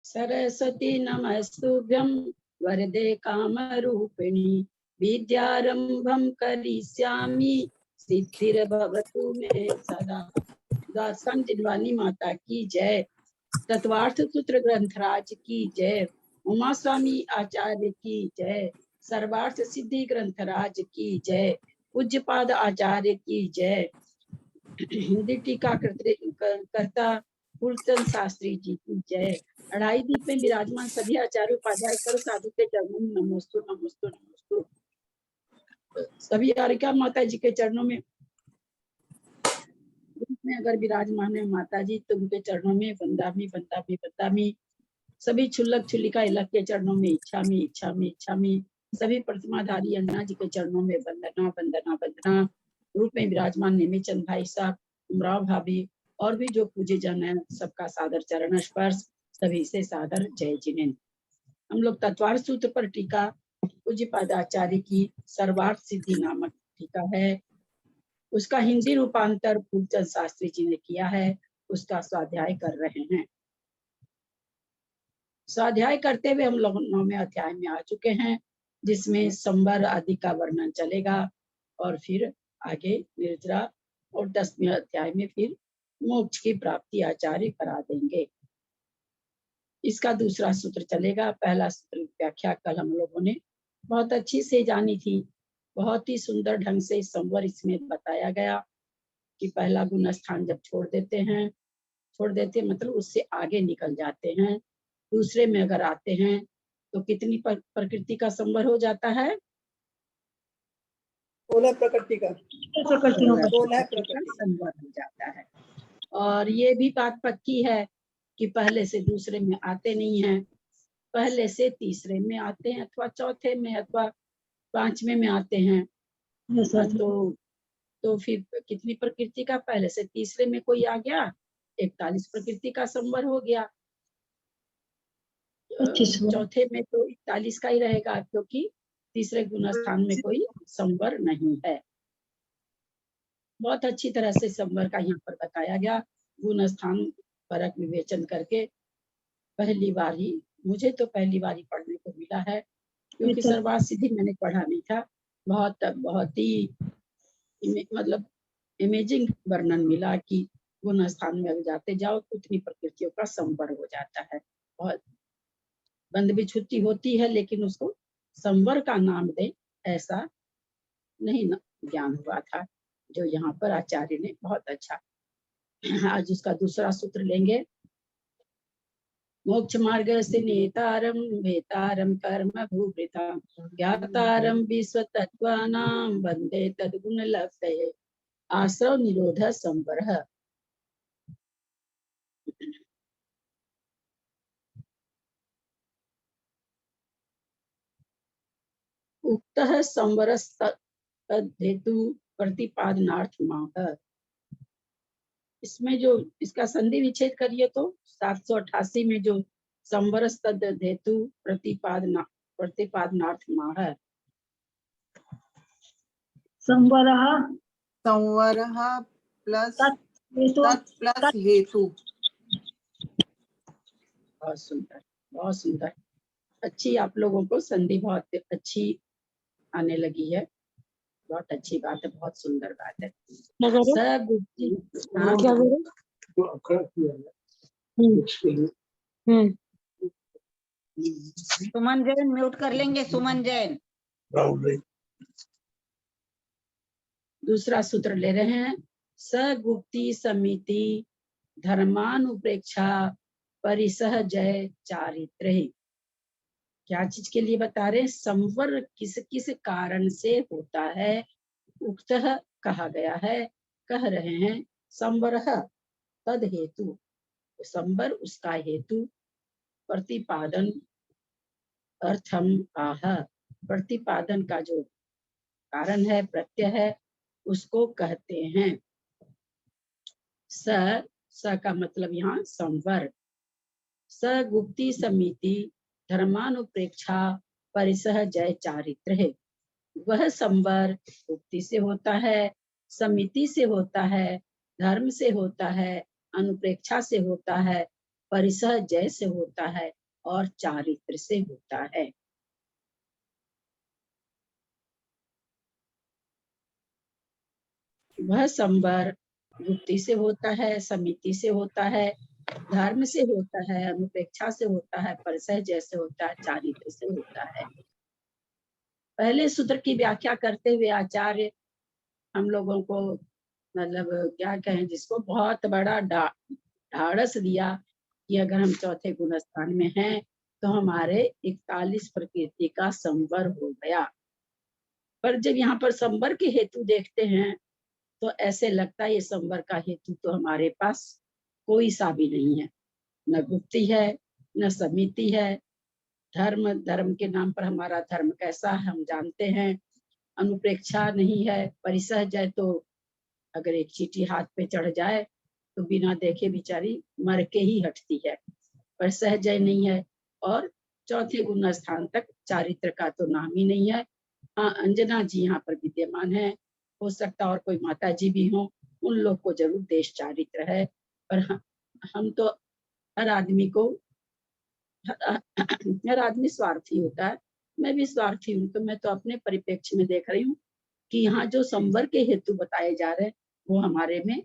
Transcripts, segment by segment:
सरस्वती नमस्तुभ्यं वरदे कामरूपिणी विद्यारंभं करिष्यामि सिद्धिर्भवतु मे सदा। दासन दिलवानी माता की जय। तत्वार्थ सूत्र ग्रंथराज की जय। उमा स्वामी आचार्य की जय। सर्वार्थ सिद्धि ग्रंथराज की जय। पूज्यपाद आचार्य की जय। हिंदी टीका करता फूलचंद शास्त्री जी की जय। अढ़ाई दीप में विराजमान सभी आचार्य उपाध्याय सर्व साधु के चरणों में नमोस्तु नमोस्तु नमोस्तु। सभी आर्यका माता जी के चरणों में अगर विराजमान है माता जी तो उनके चरणों में वंदामी वंदामी वंदामी। सभी छुल्लक छुल्लिका इलक के चरणों में इच्छामी इच्छामी इच्छामी। सभी प्रतिमाधारी अन्ना जी के चरणों में वंदना वंदना वंदना। रूप में विराजमान नेमीचंद भाई साहब, उमराव भाभी और भी जो पूजे जन है सबका सादर चरण स्पर्श। सभी से सादर जय जिनेन्द्र। हम लोग तत्वार्थ सूत्र पर टीका पूज्यपाद आचार्य की सर्वार्थ सिद्धि नामक टीका है, उसका हिंदी रूपांतर फूलचंद शास्त्री जी ने किया है, उसका स्वाध्याय कर रहे हैं। स्वाध्याय करते हुए हम लोग 9वें अध्याय में आ चुके हैं, जिसमें संवर आदि का वर्णन चलेगा और फिर आगे निर्जरा और 10वें अध्याय में फिर मोक्ष की प्राप्ति आचार्य करा देंगे। इसका दूसरा सूत्र चलेगा। पहला सूत्र व्याख्या कल हम लोगों ने बहुत अच्छी से जानी थी, बहुत ही सुंदर ढंग से संवर इसमें बताया गया कि पहला गुण स्थान जब छोड़ देते मतलब उससे आगे निकल जाते हैं, दूसरे में अगर आते हैं तो कितनी प्रकृति का संवर हो जाता है? 16 प्रकृति का संवर हो जाता है। और ये भी बात पक्की है कि पहले से दूसरे में आते नहीं हैं, पहले से तीसरे में आते हैं अथवा चौथे में अथवा 5वें में आते हैं। तो फिर कितनी प्रकृति का? पहले से तीसरे में कोई आ गया 41 प्रकृति का संवर हो गया। चौथे में तो 41 का ही रहेगा क्योंकि तीसरे गुण स्थान में कोई संवर नहीं है। बहुत अच्छी तरह से संवर का यहाँ पर बताया गया, गुण स्थान परक विवेचन करके। पहली बार ही मुझे तो पहली बार ही पढ़ने को मिला है, क्योंकि सर्वार्थ सिद्धि मैंने पढ़ा नहीं था। बहुत ही मतलब इमेजिंग वर्णन मिला कि गुण स्थान में अगर जाते जाओ तो उतनी प्रकृतियों का संवर हो जाता है। बहुत बंद बिछुती होती है लेकिन उसको संवर का नाम दे ऐसा नहीं ज्ञान हुआ था, जो यहाँ पर आचार्य ने बहुत अच्छा। आज उसका दूसरा सूत्र लेंगे। मोक्ष मार्ग से नेतारम वेतारम कर्म भूभृता ज्ञातारम विश्व तत्वानां वंदे तद्गुण लब्धये आश्रव निरोध संवरः। उक्तः संवरस्तद्धेतु प्रतिपादनार्थमाह। इसमें जो इसका संधि विच्छेद करिए तो 788 में जो संवरस्तद्धेतु प्रतिपादनार्थमाह है। संवरः प्लस हेतु। बहुत सुंदर, बहुत सुंदर। अच्छी आप लोगों को संधि बहुत अच्छी आने लगी है, बहुत अच्छी बात है, बहुत सुंदर बात है। सगुप्ती सुमन जैन म्यूट कर लेंगे, सुमन जैन। दूसरा सूत्र ले रहे हैं। सगुप्ती समिति धर्मानुप्रेक्षा परिसह जय चारित्र। क्या चीज के लिए बता रहे हैं? संवर किस किस कारण से होता है, उक्तः कहा गया है, कह रहे हैं। संवरः तद हेतु, संवर उसका हेतु, प्रतिपादन अर्थम आह, प्रतिपादन का जो कारण है, प्रत्यय है, उसको कहते हैं। स का मतलब यहाँ संवर। सगुप्ती समिति धर्मानुप्रेक्षा परिसह जय चारित्र है। वह संवर गुप्ती से होता है, समिति से होता है, धर्म से होता है, अनुप्रेक्षा से होता है, परिसह जय से होता है और चारित्र से होता है। वह संवर गुप्ति से होता है, समिति से होता है, धर्म से होता है, अनुपेक्षा से होता है, परिसह जैसे होता है, चारित्र से होता है। पहले सूत्र की व्याख्या करते हुए आचार्य हम लोगों को मतलब क्या कहें, जिसको बहुत बड़ा ढाढ़स दिया कि अगर हम चौथे गुण स्थान में हैं तो हमारे 41 प्रकृति का संवर हो गया। पर जब यहाँ पर संवर के हेतु देखते हैं तो ऐसे लगता है ये संवर का हेतु तो हमारे पास कोई सा भी नहीं है, न गुप्ति है न समिति है। धर्म के नाम पर हमारा धर्म कैसा है हम जानते हैं, अनुप्रेक्षा नहीं है, परिसह जय तो अगर एक चींटी हाथ पे चढ़ जाए तो बिना देखे बेचारी मर के ही हटती है, पर सहजय नहीं है। और चौथे गुण स्थान तक चारित्र का तो नाम ही नहीं है। हाँ, अंजना जी यहाँ पर विद्यमान है, हो सकता और कोई माता जी भी हो, उन लोग को जरूर देश चारित्र है। पर हम तो हर आदमी को हर आदमी स्वार्थी होता है, मैं भी स्वार्थी हूँ, तो मैं तो अपने परिप्रेक्ष्य में देख रही हूँ कि यहाँ जो संवर के हेतु बताए जा रहे हैं वो हमारे में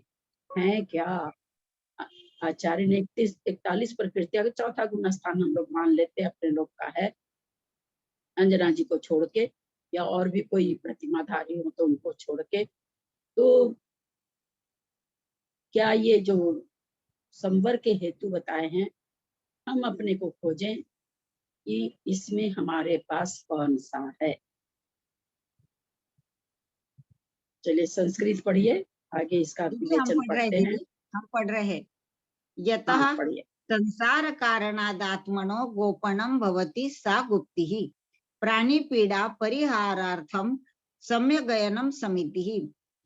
है क्या। आचार्य ने 41 प्रकृति का चौथा गुण स्थान हम लोग मान लेते हैं अपने लोग का है, अंजना जी को छोड़ के या और भी कोई प्रतिमाधारी हो तो उनको छोड़ के। तो क्या ये जो संवर के हेतु बताए हैं हम अपने को खोजें कि इसमें हमारे पास कौन सा है। चलिए संस्कृत पढ़िए, आगे इसका विवेचन पढ़ते हैं। हम पढ़ रहे यतः हाँ, पढ़िए। संसार कारणादात्मनो गोपनम भवति सा गुप्तिः प्राणी पीड़ा परिहारार्थम सम्यगयनम समितिः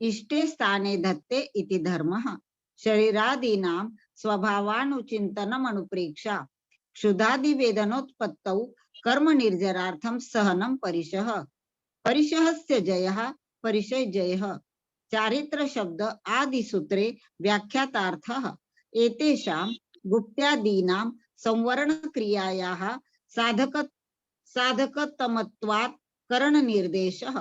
इष्टे स्थाने धत्ते इति धर्मः शरीरादीनां स्वभावानुचिन्तनम अनुप्रेक्षा क्षुधादि वेदनोत्पत्तौ कर्म निर्जरार्थम सहनम परिशः परिशहस्य जयः परिशय जयः चारित्र शब्द आदि सूत्रे व्याख्यातार्थः एतेषां गुप्त्यादीनां संवरण क्रियायाः साधकतमत्वात् करण निर्देशः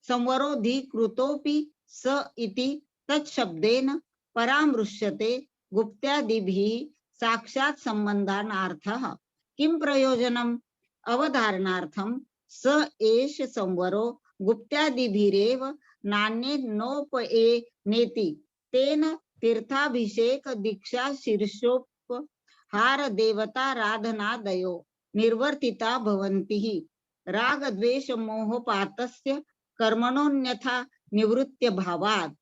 संवरोऽधिकृतोऽपि स इति तत्शब्देन परामृश्यते गुप्त्यादिभिः साक्षात् संबन्धानार्थः किं प्रयोजनम् अवधारणार्थं स एष संवरो गुप्त्यादिभिरेव नान्ये नोपएनेति तेन तीर्थाभिषेक दीक्षा शीर्षोपहार देवताराधनादयो निर्वर्तिता भवन्ति राग द्वेष मोहपातस्य कर्मणोऽन्यथा निवृत्य भावात्।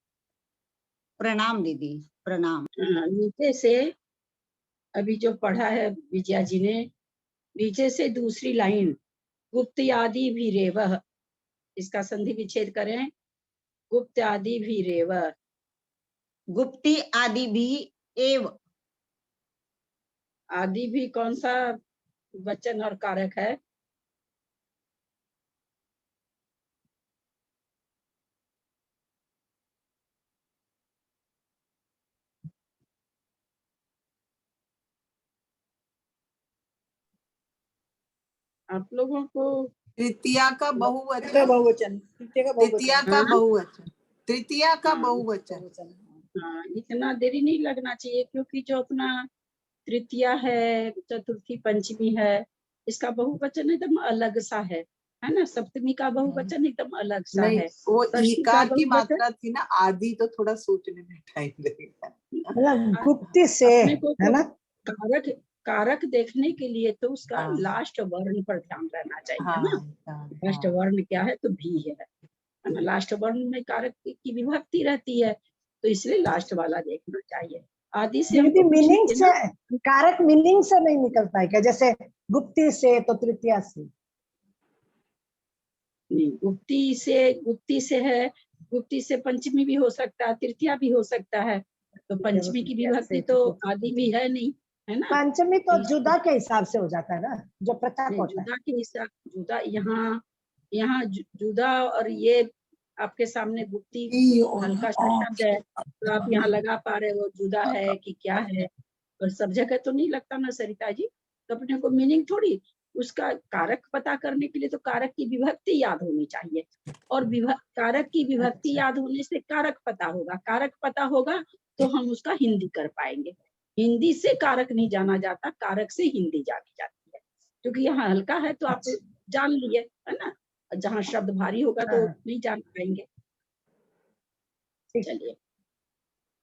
प्रणाम दीदी, प्रणाम। नीचे से अभी जो पढ़ा है विजया जी ने, नीचे से दूसरी लाइन गुप्त आदि भी रेवह, इसका संधि विच्छेद करें। गुप्त आदि भी रेवह, गुप्ति आदि भी एव। आदि भी कौन सा वचन और कारक है? आप लोगों को तृतीया का बहुवचन, तृतीया का बहुवचन, तृतीया का बहुवचन। हाँ, इतना देरी नहीं लगना चाहिए, क्योंकि जो अपना तृतीया है, चतुर्थी पंचमी है, इसका बहुवचन एकदम अलग सा है ना। सप्तमी का बहुवचन एकदम अलग सा है। वो ईकार की मात्रा थी ना, आदि तो थोड़ा सोचने में टाइम लगेगा। गुप्ति से है ना, कारक देखने के लिए तो उसका लास्ट वर्ण पर ध्यान रहना चाहिए ना। लास्ट वर्ण क्या है तो भी है ना। लास्ट वर्ण में कारक की विभक्ति रहती है, तो इसलिए लास्ट वाला देखना चाहिए। आदि से मीनिंग से, कारक मीनिंग से नहीं निकलता है क्या? जैसे गुप्ति से तो तृतीया से नहीं, गुप्ति से है, गुप्ति से पंचमी भी हो सकता है, तृतीया भी हो सकता है, तो पंचमी की विभक्ति तो आदि भी है नहीं, है ना। पंचमी तो जुदा के हिसाब से हो जाता है ना, जो पृथक होता है। जुदा के हिसाब, जुदा यहाँ जुदा, और ये आपके सामने गुप्ति हल्का सा शब्द है, तो आप यहाँ लगा पा रहे हो जुदा है कि क्या है। और सब जगह तो नहीं लगता ना सरिता जी, तो अपने को मीनिंग थोड़ी, उसका कारक पता करने के लिए तो कारक की विभक्ति याद होनी चाहिए, और कारक की विभक्ति याद होने से कारक पता होगा, कारक पता होगा तो हम उसका हिंदी कर पाएंगे। हिंदी से कारक नहीं जाना जाता, कारक से हिंदी जानी जाती है, क्योंकि यहाँ हल्का है तो आप जान लिए, है ना, जहाँ शब्द भारी होगा तो नहीं जान पाएंगे। चलिए,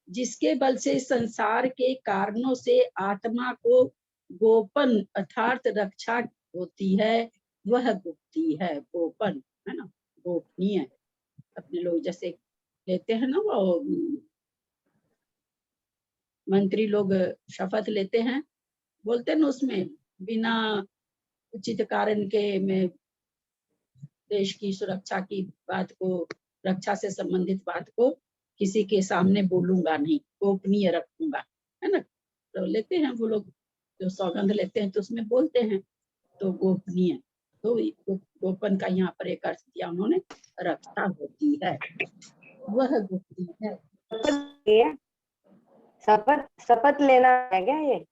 जिसके बल से संसार के कारणों से आत्मा को गोपन अर्थात रक्षा होती है, वह गुप्ती है। गोपन है ना, गोपनीय। अपने लोग जैसे लेते हैं ना, वो मंत्री लोग शपथ लेते हैं, बोलते हैं ना उसमें, बिना उचित कारण के मैं देश की सुरक्षा की बात को, रक्षा से संबंधित बात को किसी के सामने बोलूंगा नहीं, गोपनीय रखूंगा, है ना। तो लेते हैं वो लोग जो सौगंध लेते हैं तो उसमें बोलते हैं, तो गोपनीय, तो गोपन का यहाँ पर एक अर्थ दिया उन्होंने, रक्षा होती है, वह गुप्ती है। शपथ लेना है क्या ये?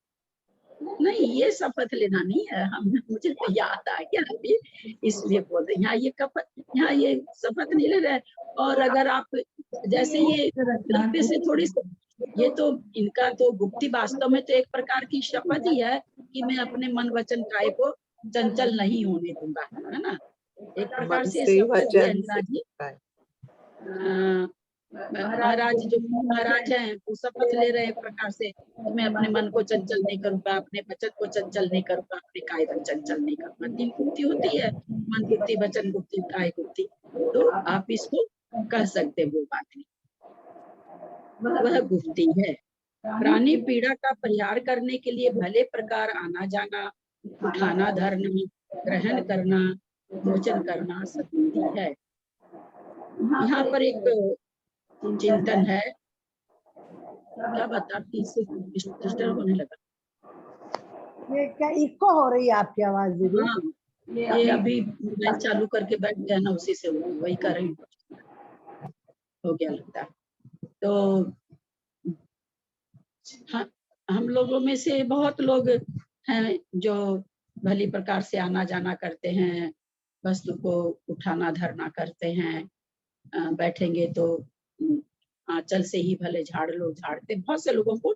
नहीं, ये शपथ लेना नहीं है, हम मुझे तो याद आ गया अभी, इसलिए बोल रहे हैं। यहाँ ये यहाँ ये शपथ नहीं ले रहे। और अगर आप जैसे ये लगते से थोड़ी सी, ये तो इनका तो गुप्ती वास्तव में तो एक प्रकार की शपथ ही है कि मैं अपने मन वचन काय को चंचल नहीं होने दूंगा, है ना, एक प्रकार से शपथ है इंदिरा जी। महाराज जो महाराज हैं वो शपथ ले रहे हैं एक प्रकार से, मैं अपने मन को चंचल नहीं करूंगा, अपने वचन को चंचल नहीं करूंगा, अपने काय को चंचल नहीं करूंगा। तीन गुप्ती होती है, मन गुप्ती, वचन गुप्ती, काय गुप्ती, तो आप इसको कह सकते वो बात नहीं, वह गुप्ती है। प्राणी पीड़ा का परिहार करने के लिए भले प्रकार आना जाना, उठाना धरना, ग्रहण करना, भोजन करना सतुति है। यहाँ पर एक चिंतन है, क्या बताती, डिस्टर्ब होने लगा। ये क्या इको हो रही है आपकी आवाज दीदी? हाँ, ये अभी मोबाइल चालू करके बैठ गया ना, उसी से वही कर रही हूँ, हो गया लगता है। तो हाँ, हम लोगों में से बहुत लोग हैं जो भली प्रकार से आना जाना करते हैं, वस्तु को उठाना धरना करते हैं, बैठेंगे तो आंचल से ही भले झाड़ लो, झाड़ते, बहुत से लोगों को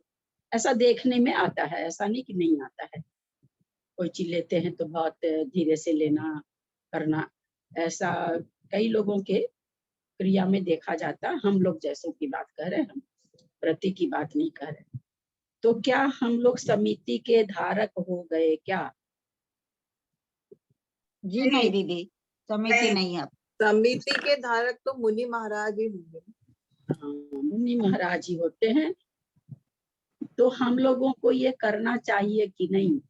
ऐसा देखने में आता है, ऐसा नहीं कि नहीं आता है। कोई चीज लेते हैं तो बहुत धीरे से लेना करना, ऐसा कई लोगों के क्रिया में देखा जाता। हम लोग जैसों की बात कर रहे हैं, हम प्रति की बात नहीं कर रहे। तो क्या हम लोग समिति के धारक हो गए क्या? जी नहीं दीदी, समिति नहीं है। समिति के धारक तो मुनि महाराज ही होंगे। मुनि महाराज ही होते हैं। तो हम लोगों को ये करना चाहिए कि नहीं?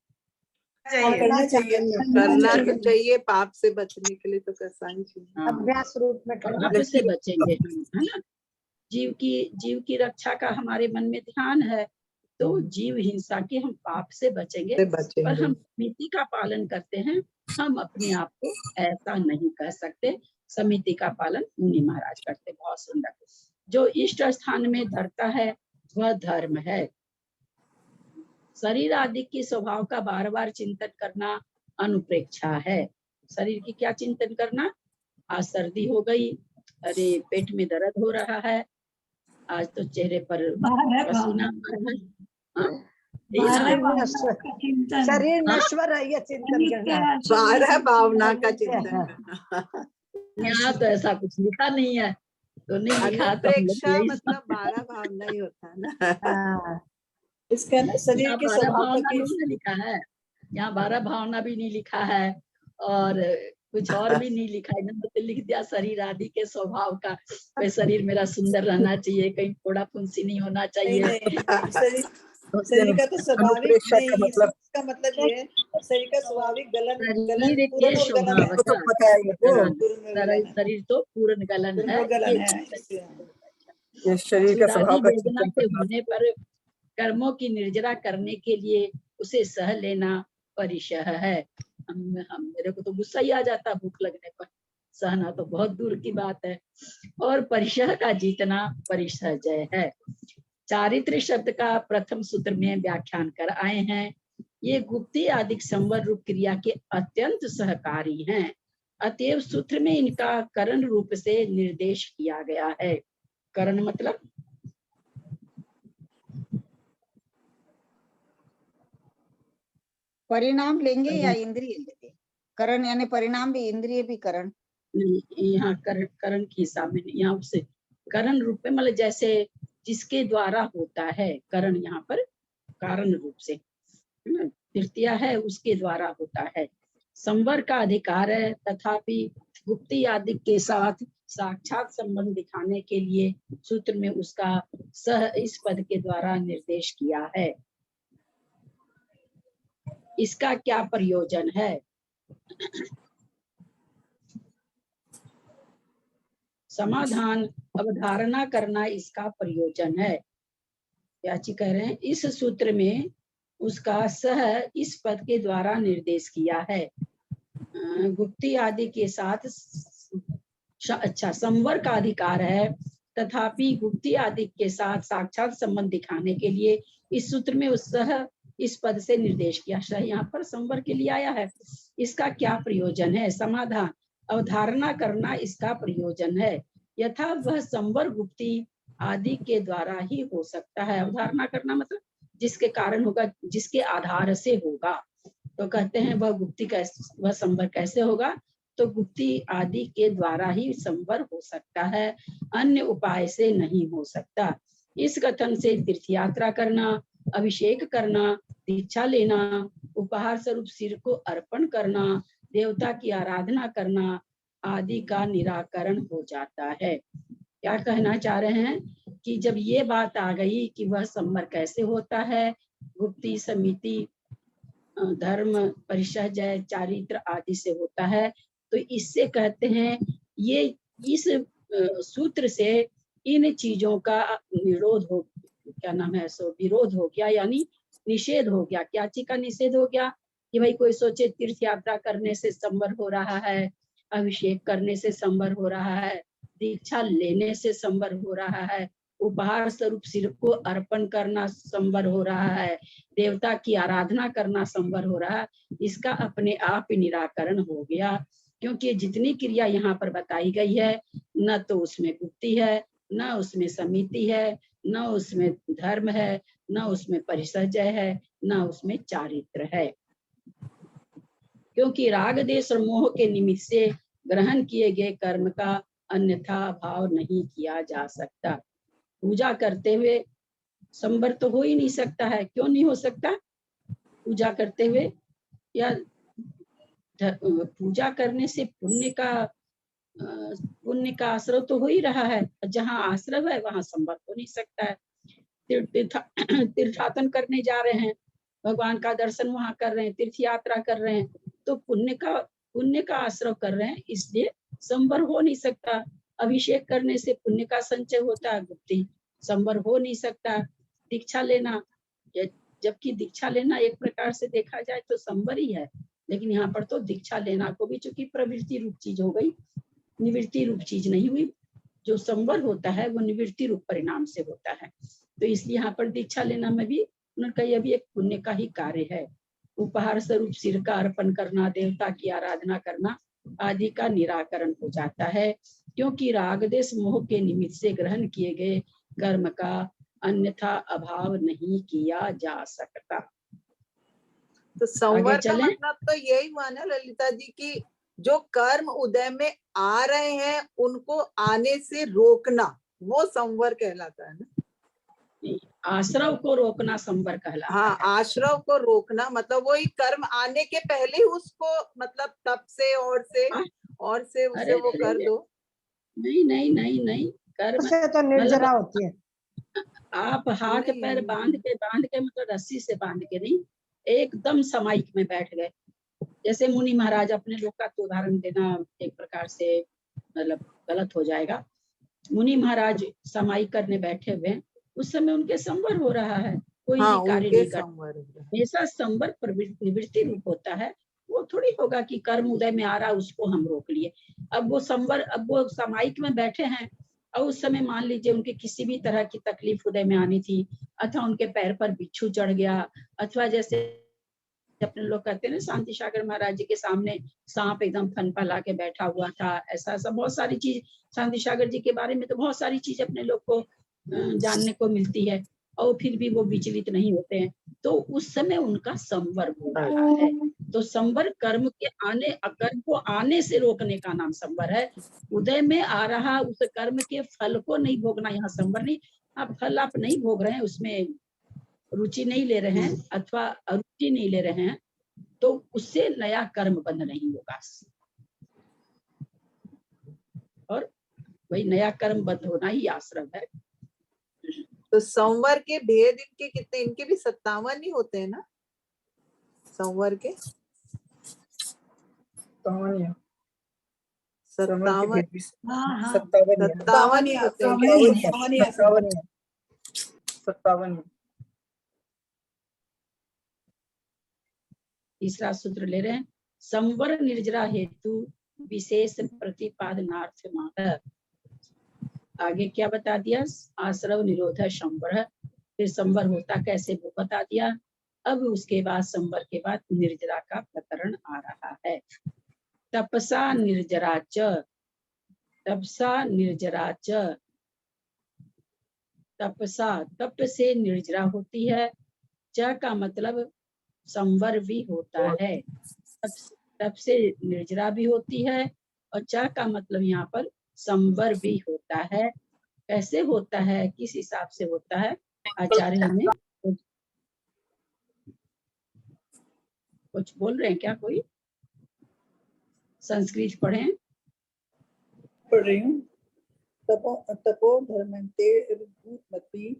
करना चाहिए, पाप से बचने के लिए तो करना ही चाहिए। अभ्यास रूप में करना। पाप से बचेंगे हम, है ना। जीव की रक्षा का हमारे मन में ध्यान है, तो जीव हिंसा के हम पाप से बचेंगे। पर हम समिति का पालन करते हैं, हम अपने आप को ऐसा नहीं कह सकते। समिति का पालन मुनि महाराज करते। बहुत सुंदर। जो इष्ट स्थान में धरता है वह धर्म है। शरीर आदि के स्वभाव का बार बार चिंतन करना अनुप्रेक्षा है। शरीर की क्या चिंतन करना? आज सर्दी हो गई, अरे पेट में दर्द हो रहा है, आज तो चेहरे पर पसीना आ रहा है। शरीर नश्वर है, ये चिंतन करना। 12 भावना का चिंतन करना। यहाँ तो ऐसा कुछ लिखा नहीं है, तो नहीं लिखा तो मतलब 12 भावना ही होता है ना। इसका ना शरीर के स्वभाव का नहीं लिखा है, यहाँ 12 भावना भी नहीं लिखा है, और कुछ और भी नहीं लिखा है। तो लिख दिया शरीर आदि के स्वभाव का, कोई शरीर मेरा सुंदर रहना चाहिए, कहीं थोड़ा फुंसी नहीं होना चाहिए। शरीर का तो स्वाभाविक नहीं, इसका मतलब ये है शरीर का स्वाभाविक गलन शरीर तो पूर्ण गलन है। ये शरीर का स्वभाव का वेदना के होने पर कर्मों की निर्जरा करने के लिए उसे सह लेना परिशह है। मेरे को तो गुस्सा ही आ जाता भूख लगने पर, सहना तो बहुत दूर की बात है। और परिशह का जीतना परिशह जय है। चारित्र शब्द का प्रथम सूत्र में व्याख्यान कर आए हैं। ये गुप्ती आदि संवर रूप क्रिया के अत्यंत सहकारी हैं। अतएव सूत्र में इनका करण रूप से निर्देश किया गया है। करण मतलब परिणाम लेंगे या इंद्रिय लेंगे? करण यानी परिणाम भी, इंद्रिय भी करण। यहाँ करण के हिसाब में, यहाँ से करण रूप में मतलब जैसे जिसके द्वारा होता है, करण यहाँ पर कारण रूप से तृतीय है, उसके द्वारा होता है। संवर का अधिकार है, तथापि गुप्ती आदि के साथ साक्षात संबंध दिखाने के लिए सूत्र में उसका सह इस पद के द्वारा निर्देश किया है। इसका क्या प्रयोजन है? समाधान अवधारणा करना इसका प्रयोजन है। याची कह रहे हैं इस सूत्र में उसका सह इस पद के द्वारा निर्देश किया है। गुप्ती आदि के साथ अच्छा संवर का अधिकार है, तथापि गुप्ती आदि के साथ साक्षात संबंध दिखाने के लिए इस सूत्र में उस सह इस पद से निर्देश किया। यहाँ पर संवर के लिए आया है। इसका क्या प्रयोजन है? समाधान अवधारणा करना इसका प्रयोजन है। यथा वह संवर गुप्ती आदि के द्वारा ही हो सकता है। अवधारणा करना मतलब जिसके कारण होगा, जिसके आधार से होगा। तो कहते हैं वह गुप्ती कैसे, वह संवर कैसे होगा? तो गुप्ती आदि के द्वारा ही संवर हो सकता है, अन्य उपाय से नहीं हो सकता। इस कथन से तीर्थ यात्रा करना, अभिषेक करना, दीक्षा लेना, उपहार स्वरूप सिर को अर्पण करना, देवता की आराधना करना आदि का निराकरण हो जाता है। क्या कहना चाह रहे हैं कि जब ये बात आ गई कि वह संवर कैसे होता है, गुप्ती समिति धर्म परिचय चारित्र आदि से होता है, तो इससे कहते हैं ये इस सूत्र से इन चीजों का निरोध हो, क्या नाम है, सो विरोध हो गया, यानी निषेध हो गया। क्या चीज का निषेध हो गया? कि भाई कोई सोचे तीर्थ यात्रा करने से संवर हो रहा है, अभिषेक करने से संवर हो रहा है, दीक्षा लेने से संवर हो रहा है, उपहार स्वरूप सिर को अर्पण करना संवर हो रहा है, देवता की आराधना करना संवर हो रहा है। इसका अपने आप ही निराकरण हो गया, क्योंकि जितनी क्रिया यहाँ पर बताई गई है, न तो उसमें गुप्ती है, न उसमें समिति है, न उसमें धर्म है, न उसमें परिसर्जय है, न उसमें चारित्र है। क्योंकि राग देश और मोह के निमित्त से ग्रहण किए गए कर्म का अन्यथा भाव नहीं किया जा सकता। पूजा करते हुए संवर तो हो ही नहीं सकता है। क्यों नहीं हो सकता? पूजा करते हुए या पूजा करने से पुण्य का आश्रय तो हो ही रहा है। जहाँ आश्रय है वहां संवर हो नहीं सकता है। तीर्थाटन करने जा रहे हैं, भगवान का दर्शन वहां कर रहे हैं, तीर्थ यात्रा कर रहे हैं, तो पुण्य का आश्रय कर रहे हैं, इसलिए संवर हो नहीं सकता। अभिषेक करने से पुण्य का संचय होता है, गुप्ती संवर हो नहीं सकता। दीक्षा लेना, जबकि दीक्षा लेना एक प्रकार से देखा जाए तो संवर ही है, लेकिन यहाँ पर तो दीक्षा लेना को भी चूंकि प्रवृत्ति रूप चीज हो गई, निवृत्ति रूप चीज नहीं हुई। जो संवर होता है वो निवृत्ति रूप परिणाम से होता है, तो इसलिए यहाँ पर दीक्षा लेना में भी उनका यह भी एक पुण्य का ही कार्य है। उपहार स्वरूप सिर का अर्पण करना, देवता की आराधना करना आदि का निराकरण हो जाता है, क्योंकि राग देश मोह के निमित्त से ग्रहण किए गए कर्म का अन्यथा अभाव नहीं किया जा सकता। तो संवर का मतलब तो यही हुआ ना ललिता जी की जो कर्म उदय में आ रहे हैं उनको आने से रोकना, वो संवर कहलाता है ना। आश्रव को रोकना संवर कहलाता हाँ, आश्रव को रोकना मतलब वही कर्म आने के पहले उसको मतलब तप से और से उसे वो कर दो। नहीं कर्म से तो निर्जरा होती है। आप हाथ पैर बांध के मतलब रस्सी से बांध के नहीं, एकदम समाइक में बैठ गए। जैसे मुनि महाराज, अपने लोग का तो उदाहरण देना एक प्रकार से मतलब गलत हो जाएगा। मुनि महाराज समाइक करने बैठे हुए, उस समय उनके संवर हो रहा है, कोई कार्य नहीं कर। हमेशा संवर निवृत्ति रूप होता है। वो थोड़ी होगा कि कर्म उदय में आ रहा उसको हम रोक लिए। अब वो संवर, अब वो समाइक में बैठे हैं और उस समय मान लीजिए उनके किसी भी तरह की तकलीफ हृदय में आनी थी, अथवा उनके पैर पर बिच्छू चढ़ गया, अथवा जैसे अपने लोग कहते हैं ना शांति सागर महाराज जी के सामने सांप एकदम फनफला के बैठा हुआ था, ऐसा ऐसा बहुत सारी चीज शांति सागर जी के बारे में तो बहुत सारी चीज अपने लोग को जानने को मिलती है, और फिर भी वो विचलित नहीं होते हैं। तो उस समय उनका संवर हो रहा है। तो संवर कर्म के कर्म को आने से रोकने का नाम संवर है। उदय में आ रहा उस कर्म के फल को नहीं भोगना, यहाँ संवर नहीं। आप फल आप नहीं भोग रहे हैं, उसमें रुचि नहीं ले रहे हैं अथवा अरुचि नहीं ले रहे हैं, तो उससे नया कर्म बंध नहीं होगा, और वही नया कर्म बंध होना ही आश्रम है। तो संवर के भेद इनके कितने, इनके भी 57 ही होते हैं ना संवर के? 57 ही होते हैं। 57। तीसरा सूत्र ले रहे हैं, संवर निर्जरा हेतु विशेष प्रतिपादनार्थ मात्र। आगे क्या बता दिया, आश्रव निरोध संवर, फिर संवर होता कैसे वो बता दिया। अब उसके बाद संवर के बाद निर्जरा का प्रकरण आ रहा है। तपसा निर्जरा च, तपसा निर्जरा च, तपसा तप से निर्जरा होती है, च का मतलब संवर भी होता है, तप से निर्जरा भी होती है, और च का मतलब यहाँ पर संवर भी होता है। कैसे होता है, किस हिसाब से होता है, आचार्य हमें कुछ बोल रहे हैं क्या? कोई संस्कृत पढ़े? पढ़ रही हूँ। तपो धर्मन्ते भूतमति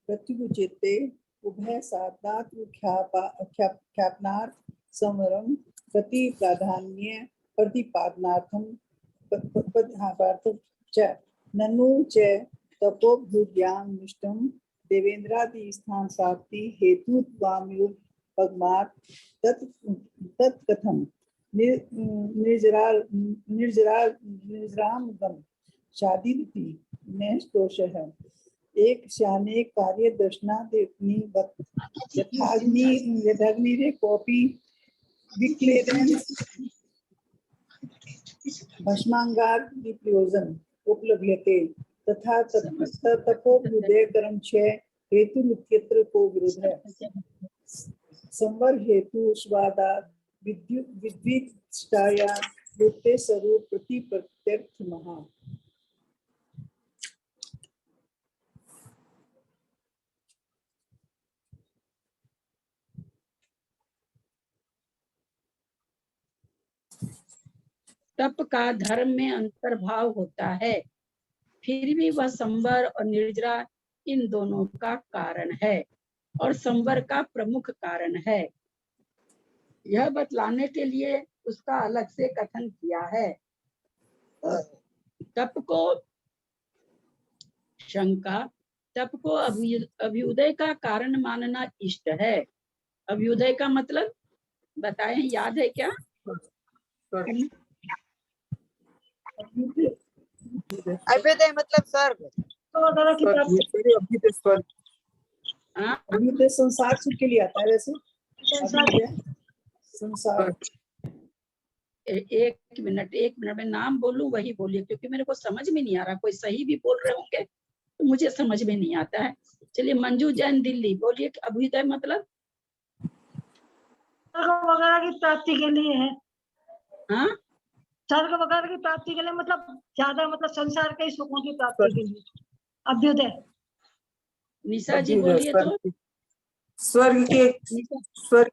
प्रत्युचिते उभय साधनात् ख्यापनार्थ संवरम प्रति प्राधान्य प्रतिपादनार्थम च ननु च तपो भूज्ञान निष्ठम देवेंद्रादि स्थान प्राप्ति हेतुत्वामिव पगमात् तत्कथम निर्जराम शादीति नैष्टोष है। एक शाने कार्य दर्शनादेवनी यथाग्निरे कोपि विक्लेदन भस्मांगार प्रयोजन उपलभ्यते तथा तपो हृदय कर्म क्षय हेतु नित्यत्र को विरोध है। संवर हेतु स्वादा विद्विष्टाया युक्ते स्वरूप प्रति प्रत्यर्थ महा। तप का धर्म में अंतर्भाव होता है, फिर भी वह संवर और निर्जरा इन दोनों का कारण है और संवर का प्रमुख कारण है। यह बतलाने के लिए उसका अलग से कथन किया है। तप को शंका, तप को अभ्युदय का कारण मानना इष्ट है। अभ्युदय का मतलब बताएं, याद है क्या? अभ्युदय मतलब स्वर्ग, अभ्युदय संसार सुख के लिए आता है। वैसे संसार एक मिनट में नाम बोलूं वही बोलिए, क्योंकि मेरे को समझ में नहीं आ रहा। कोई सही भी बोल रहे होंगे तो मुझे समझ में नहीं आता है। चलिए, मंजू जैन दिल्ली बोलिए कि अभ्युदय मतलब वगैरह की प्राप्ति के लिए है। हाँ, स्वर्ग वगैरह की प्राप्ति के लिए, मतलब ज्यादा, मतलब संसार के सुखों की प्राप्ति के लिए अभ्युदय। निशा जी बोलिए तो। स्वर्ग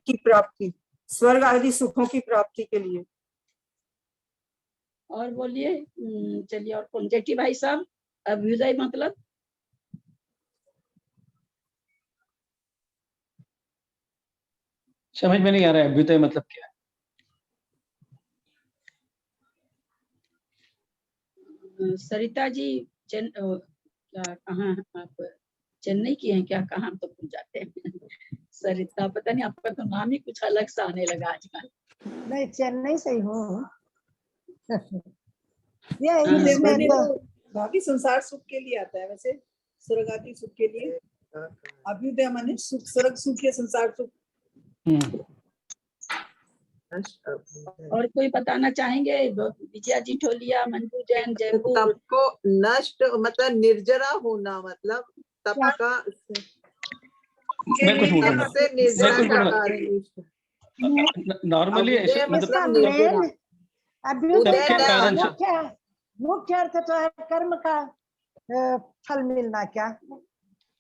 की प्राप्ति, स्वर्ग आदि सुखों की प्राप्ति के लिए। और बोलिए, चलिए, और कौन? जेठी भाई साहब, अभ्युदय मतलब? समझ में नहीं आ रहा है अभ्युदय मतलब क्या है। सरिता जी क्या कहाँ आप चेन्नई की हैं क्या? कहाँ हम तो भूल जाते हैं। सरिता, पता नहीं आपका तो नाम ही कुछ अलग सा आने लगा आजकल। नहीं, चेन्नई से ही हूँ। ये भाभी संसार सुख के लिए आता है, वैसे स्वर्ग आदि सुख के लिए अभ्युदय माने सुख, स्वर्ग सुख या संसार सुख। और कोई बताना चाहेंगे? विजया जी ठोलिया, मंजू जैन, जयपुर। तप को नष्ट मतलब निर्जरा होना, मतलब तप का मैं कुछ बोलूंगा। से निर्जरा का कारण। नॉर्मली ऐसे मतलब निर्जरा अभ्युदय सबके का कारण से। मुख्य अर्थ तो है कर्म का फल मिलना। क्या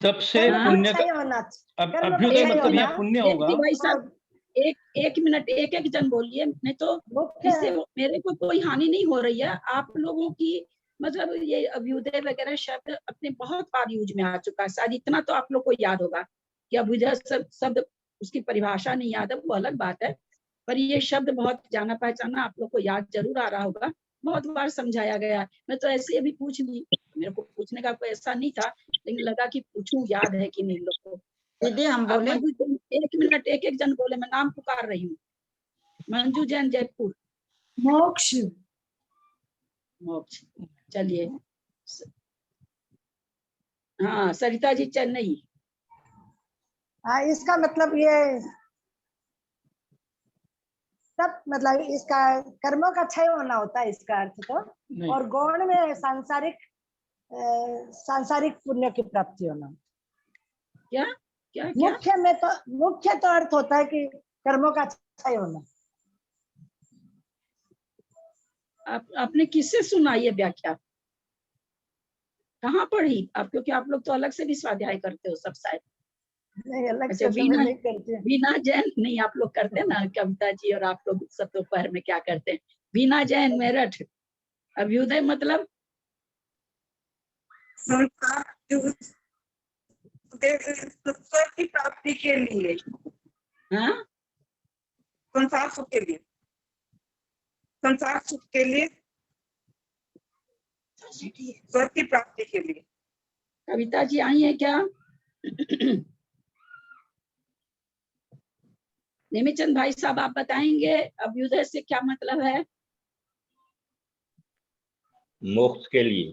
तब से कर्म पुण्य अच्छा ही होना चाहिए। अब कर्म अभ्युदय अच्छा ही मतलब यहाँ होना। पुण्य देखिए होगा। भाई साहब, एक मिनट, एक जन बोलिए, नहीं तो मुख्य इससे मेरे को कोई हानि नहीं हो रही है। आप लोगों की मतलब ये अभ्युदय वगैरह शब्द अपने बहुत बार यूज में आ चुका है, शायद इतना तो आप लोग को याद होगा कि अभ्युदय शब्द, उसकी परिभाषा नहीं याद है, वो अलग बात है, पर ये शब्द बहुत जाना पहचाना आप लोग को याद जरूर आ रहा होगा, बहुत बार समझाया गया है। मैं तो ऐसे अभी पूछ ली, मेरे को पूछने का कोई ऐसा नहीं था, लेकिन लगा कि पूछूं याद है कि नहीं लोग को। दीदी हम अब बोले, एक मिनट, एक जन बोले, मैं नाम पुकार रही हूँ। मंजू जैन, जयपुर। मोक्ष। मोक्ष, चलिए। हाँ, सरिता जी, चेन्नई। हाँ, इसका मतलब ये सब, मतलब इसका कर्मों का क्षय होना होता है इसका अर्थ तो। और गौण में सांसारिक पुण्य की प्राप्ति होना। क्या क्या क्या? मुख्य तो अर्थ होता है कि कर्मों का क्षय होना। आपने किससे सुना ये व्याख्या? कहाँ पढ़ी आप? क्योंकि आप लोग तो अलग से भी स्वाध्याय करते हो सब शायद। नहीं, अलग अच्छा, से नहीं करते। वीना जैन नहीं, आप लोग करते हैं ना, कविता जी और आप लोग सब दोपहर में क्या करते हैं? वीना जैन, मेरठ। अभ्युदय मतलब स्वर्ग की प्राप्ति के लिए। हाँ, संसार सुख के लिए, संसार सुख के लिए, स्वर्ग की प्राप्ति के लिए। कविता जी आई है क्या? नेमीचंद भाई साहब, आप बताएंगे अभ्युदय से क्या मतलब है? मोक्ष के लिए।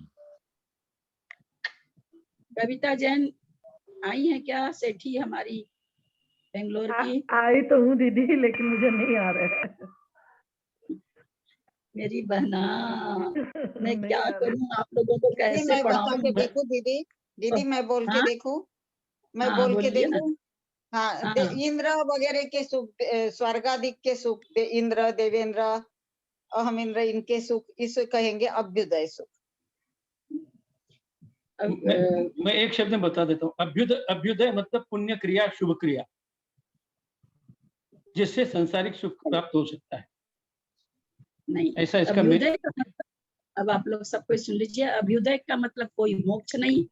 कविता जैन आई है क्या? सेठी हमारी बेंगलोर की। आई तो हूँ दीदी, लेकिन मुझे नहीं आ रहा है। मेरी बहना, मैं क्या करूं, आप लोगों को कैसे मैं बता पढ़ाऊं? के देखूं दीदी मैं बोल के हाँ? देखूं, मैं हाँ, बोल के बोलिए ना। देखूं। हाँ, हाँ। इंद्र वगैरह के सुख, स्वर्गादिक के सुख, इंद्र, देवेंद्र, अहम इंद्र, इनके सुख, इसे कहेंगे अभ्युदय सुख। मैं एक शब्द में बता देता हूँ। अभ्युदय मतलब पुण्य क्रिया, शुभ क्रिया, जिससे सांसारिक सुख प्राप्त हो सकता है। नहीं, ऐसा इसका अभ्युदय का मतलब, अब आप लोग सब कोई सुन लीजिए, अभ्युदय का मतलब कोई मोक्ष नहीं,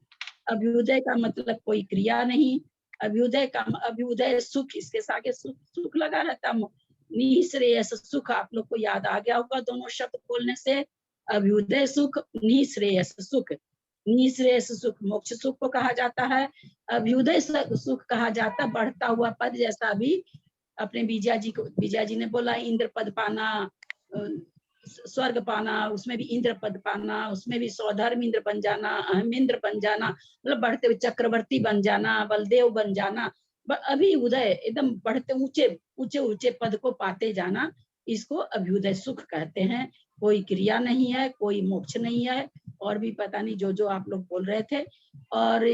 अभ्युदय का मतलब कोई क्रिया नहीं, अभ्युदय सुख, इसके आगे सुख लगा रहता है। निःश्रेयस सुख, आप लोग को याद आ गया होगा दोनों शब्द बोलने से। अभ्युदय सुख, निःश्रेयस सुख। निःश्रेयस सुख मोक्ष सुख को कहा जाता है, अभ्युदय सुख कहा जाता है बढ़ता हुआ पद, जैसा अभी अपने विजया जी ने बोला, इंद्र पद पाना, स्वर्ग पाना, उसमें भी इंद्र पद पाना, उसमें भी स्वधर्म इंद्र बन जाना, अहमिंद्र बन जाना, मतलब बढ़ते हुए चक्रवर्ती बन जाना, बलदेव बन जाना, अभी उदय एकदम बढ़ते ऊंचे ऊंचे ऊंचे पद को पाते जाना, इसको अभ्युदय सुख कहते हैं। कोई क्रिया नहीं है, कोई मोक्ष नहीं है, और भी पता नहीं जो आप लोग बोल रहे थे। और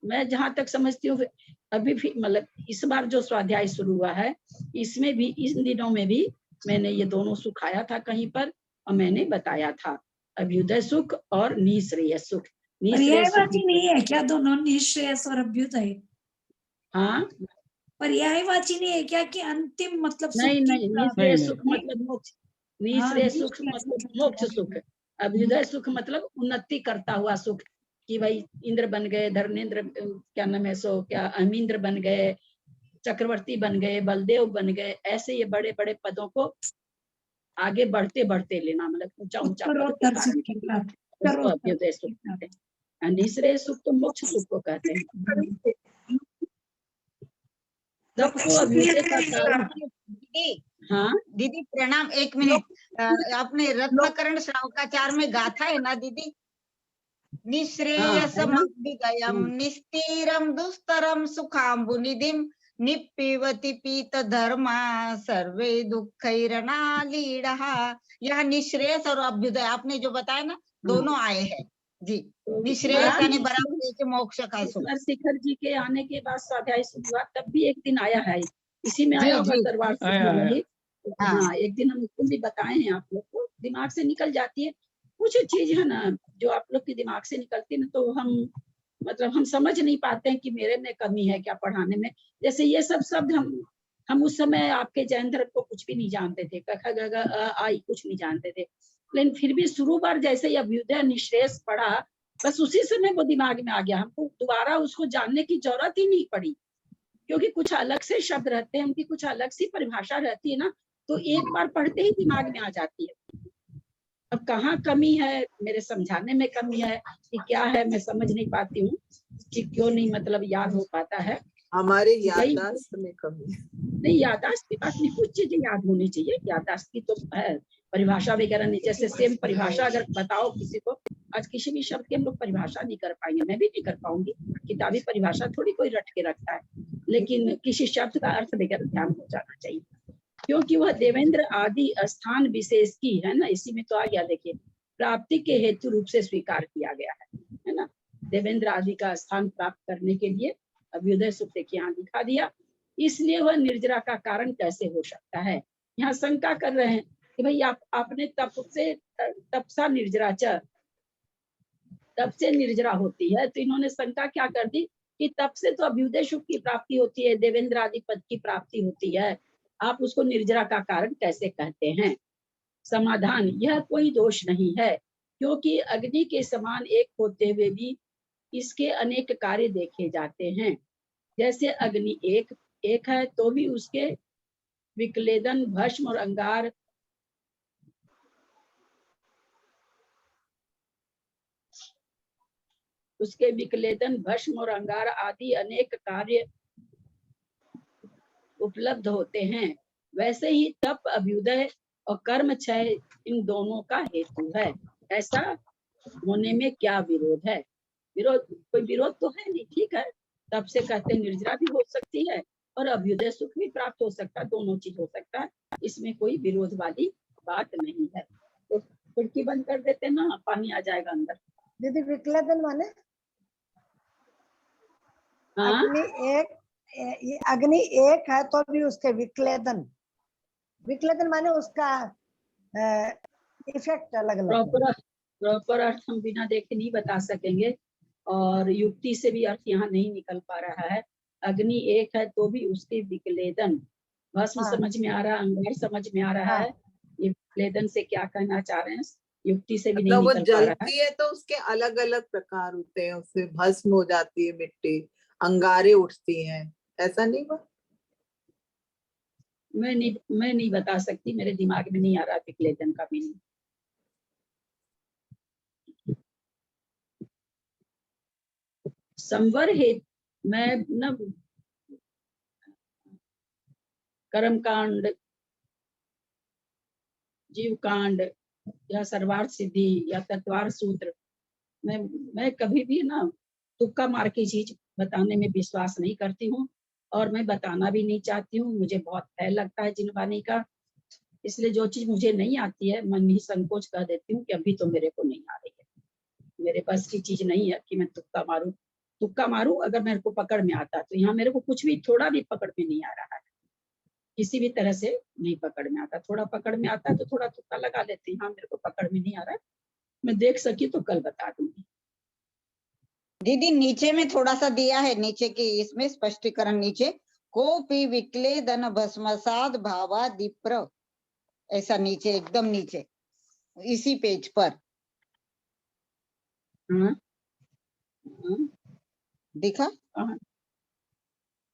मैं जहां तक समझती हूँ, अभी भी मतलब इस बार जो स्वाध्याय शुरू हुआ है, इसमें भी, इन दिनों में भी मैंने ये दोनों सुख आया था कहीं पर, और मैंने बताया था अभ्युदय सुख और निःश्रेयस सुख। पर्यायवाची नहीं है क्या दोनों, निःश्रेयस और अभ्युदय? हाँ, पर्यायवाची नहीं है क्या कि अंतिम मतलब सुख नहीं की नहीं, निःश्रेयस सुख मतलब मोक्ष, निःश्रेयस सुख मतलब मोक्ष सुख, अभ्युदय सुख मतलब उन्नति करता हुआ सुख, कि भाई इंद्र बन गए, धर्मेंद्र क्या नाम है सो, क्या अमींद्र बन गए, चक्रवर्ती बन गए, बलदेव बन गए, ऐसे ये बड़े बड़े पदों को आगे बढ़ते बढ़ते लेना, मतलब ऊंचा ऊंचा पद को धारण करना, उसको अभ्युदय सुख कहते हैं। निःश्रेयस सुख तो मोक्ष सुख को कहते हैं। सबको अभ्युदय का कारण, दीदी हाँ दीदी प्रणाम, एक मिनट। आपने रत्नाकरण श्रावकाचार में गाथा है ना दीदी, निःश्रेयसम अभ्युदयम निस्तीरम दुस्तरम सुखाम्बु निधिम निप्पिवति पीत धर्मा सर्वे दुःखैरनालीडः। यह निःश्रेयस और अभ्युदय आपने जो बताया ना, दोनों आए हैं जी। निःश्रेयस यानी बराबर के मोक्ष का सुख। शिखर जी के आने के बाद स्वाध्याय शुरू हुआ, तब भी एक दिन आया है, इसी में आया होगा दरबार से। हाँ, एक दिन हम उसको भी बताए हैं, आप लोग को दिमाग से निकल जाती है कुछ चीज है ना, जो आप लोग के दिमाग से निकलती है ना, तो हम मतलब हम समझ नहीं पाते हैं कि मेरे में कमी है क्या पढ़ाने में। जैसे ये सब शब्द हम उस समय आपके जैन धर्म को कुछ भी नहीं जानते थे, क ख ग घ आई कुछ नहीं जानते थे, लेकिन फिर भी शुरू बार जैसे ही अभ्युदय निःश्रेयस पढ़ा, बस उसी समय वो दिमाग में आ गया। हमको दोबारा उसको जानने की जरूरत ही नहीं पड़ी, क्योंकि कुछ अलग से शब्द रहते हैं, उनकी कुछ अलग सी परिभाषा रहती है ना, तो एक बार पढ़ते ही दिमाग में आ जाती है। अब कहाँ कमी है, मेरे समझाने में कमी है कि क्या है, मैं समझ नहीं पाती हूँ कि क्यों नहीं मतलब याद हो पाता है। हमारे याददाश्त में कमी है। नहीं, याददाश्त की बात नहीं, कुछ चीजें याद होनी चाहिए, याददाश्त की तो है, परिभाषा वगैरह नहीं। जैसे सेम परिभाषा अगर बताओ किसी को, आज किसी भी शब्द की हम लोग परिभाषा नहीं कर पाएंगे, मैं भी नहीं कर पाऊंगी, किताबी परिभाषा थोड़ी कोई रट के रखता है, लेकिन किसी शब्द का अर्थ वगैरह ध्यान हो जाना चाहिए, क्योंकि वह देवेंद्र आदि स्थान विशेष की है ना, इसी में तो आ गया, देखिए प्राप्ति के हेतु रूप से स्वीकार किया गया है ना, देवेंद्र आदि का स्थान प्राप्त करने के लिए अभ्युदय सुख देखिए यहाँ दिखा दिया। इसलिए वह निर्जरा का कारण कैसे हो सकता है, यहाँ शंका कर रहे हैं कि भाई आपने तपसा निर्जरा तप से निर्जरा होती है, तो इन्होंने शंका क्या कर दी कि तप से तो अभ्युदय सुख की प्राप्ति होती है, देवेंद्र आदि पद की प्राप्ति होती है, आप उसको निर्जरा का कारण कैसे कहते हैं। समाधान, यह कोई दोष नहीं है, क्योंकि अग्नि के समान एक होते हुए भी इसके अनेक कार्य देखे जाते हैं। जैसे अग्नि एक है तो भी उसके विक्लेदन, भस्म और अंगार उसके विक्लेदन, भस्म और अंगार आदि अनेक कार्य उपलब्ध होते हैं, वैसे ही तप, अभ्युदय और कर्म क्षय इन दोनों का हेतु है। ऐसा होने में क्या विरोध है? कोई विरोध तो है नहीं, ठीक है, तप से कहते निर्जरा भी हो सकती है और अभ्युदय सुख भी प्राप्त हो सकता है, दोनों चीज हो सकता है, इसमें कोई विरोध वाली बात नहीं है। तो खिड़की बंद कर देते ना, पानी आ जाएगा अंदर। दीदी विक्लेदन माने अग्नि एक है तो भी उसके विक्लेदन माने उसका इफेक्ट अलग अलग। प्रॉपर अर्थ हम बिना देखे नहीं बता सकेंगे और युक्ति से भी अर्थ यहाँ नहीं निकल पा रहा है। अग्नि एक है तो भी उसके विक्लेदन, भस्म समझ में आ रहा है, अंगार समझ में आ रहा है, ये विक्लेदन से क्या कहना चाह रहे हैं युक्ति से भी नहीं निकल पा रहा है। जलती है तो उसके अलग अलग प्रकार होते हैं, उससे भस्म हो जाती है मिट्टी, अंगारे उठती हैं, ऐसा नहीं हुआ? मैं नहीं बता सकती, मेरे दिमाग में नहीं आ रहा विक्लेदन का मीनिंग। संवर है, मैं न कर्म कांड, जीव कांड या सर्वार्थ सिद्धि या तत्वार्थ सूत्र, मैं कभी भी ना तुक्का मार की चीज बताने में विश्वास नहीं करती हूँ और मैं बताना भी नहीं चाहती हूँ। मुझे बहुत भय लगता है जिनवानी का, इसलिए जो चीज मुझे नहीं आती है मन ही संकोच कर देती हूँ कि अभी तो मेरे को नहीं आ रही है, मेरे पास की चीज नहीं है कि मैं तुक्का मारूं। अगर मेरे को पकड़ में आता तो यहाँ मेरे को कुछ भी थोड़ा भी पकड़ में नहीं आ रहा है, किसी भी तरह से नहीं पकड़ में आता। थोड़ा पकड़ में आता तो थोड़ा तुक्का लगा लेते, यहाँ मेरे को पकड़ में नहीं आ रहा है। मैं देख सकी तो कल बता दूंगी। दीदी नीचे में थोड़ा सा दिया है, नीचे के इसमें स्पष्टीकरण, नीचे कोपी विक्लेदन भस्मसाद भावा दीप्र, ऐसा नीचे एकदम नीचे इसी पेज पर दिखा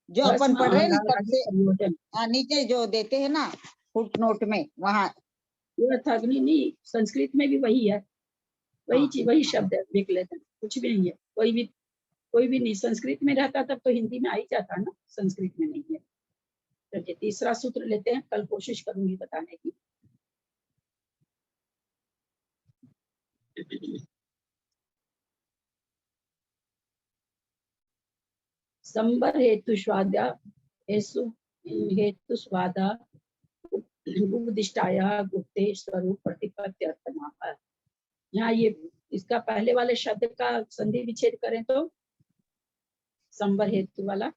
जो अपन पढ़ रहे हैं ना, सबसे नीचे जो देते हैं ना फुट नोट में, वहाँ अग्नि नहीं, संस्कृत में भी वही है, वही चीज, वही शब्द है विक्लेदन, कुछ भी नहीं है, कोई भी नहीं। संस्कृत में रहता तब तो हिंदी में आ ही जाता ना, संस्कृत में नहीं है। तो तीसरा सूत्र लेते हैं, कल कोशिश करूंगी बताने की। संबर हेतु स्वादा हेतु स्वादा उपदिष्टाया गुप्ते स्वरूप प्रतिपत्ति अर्थनाः। यहाँ ये इसका पहले वाले शब्द का संधि विच्छेद करें तो संबर हेतु वाला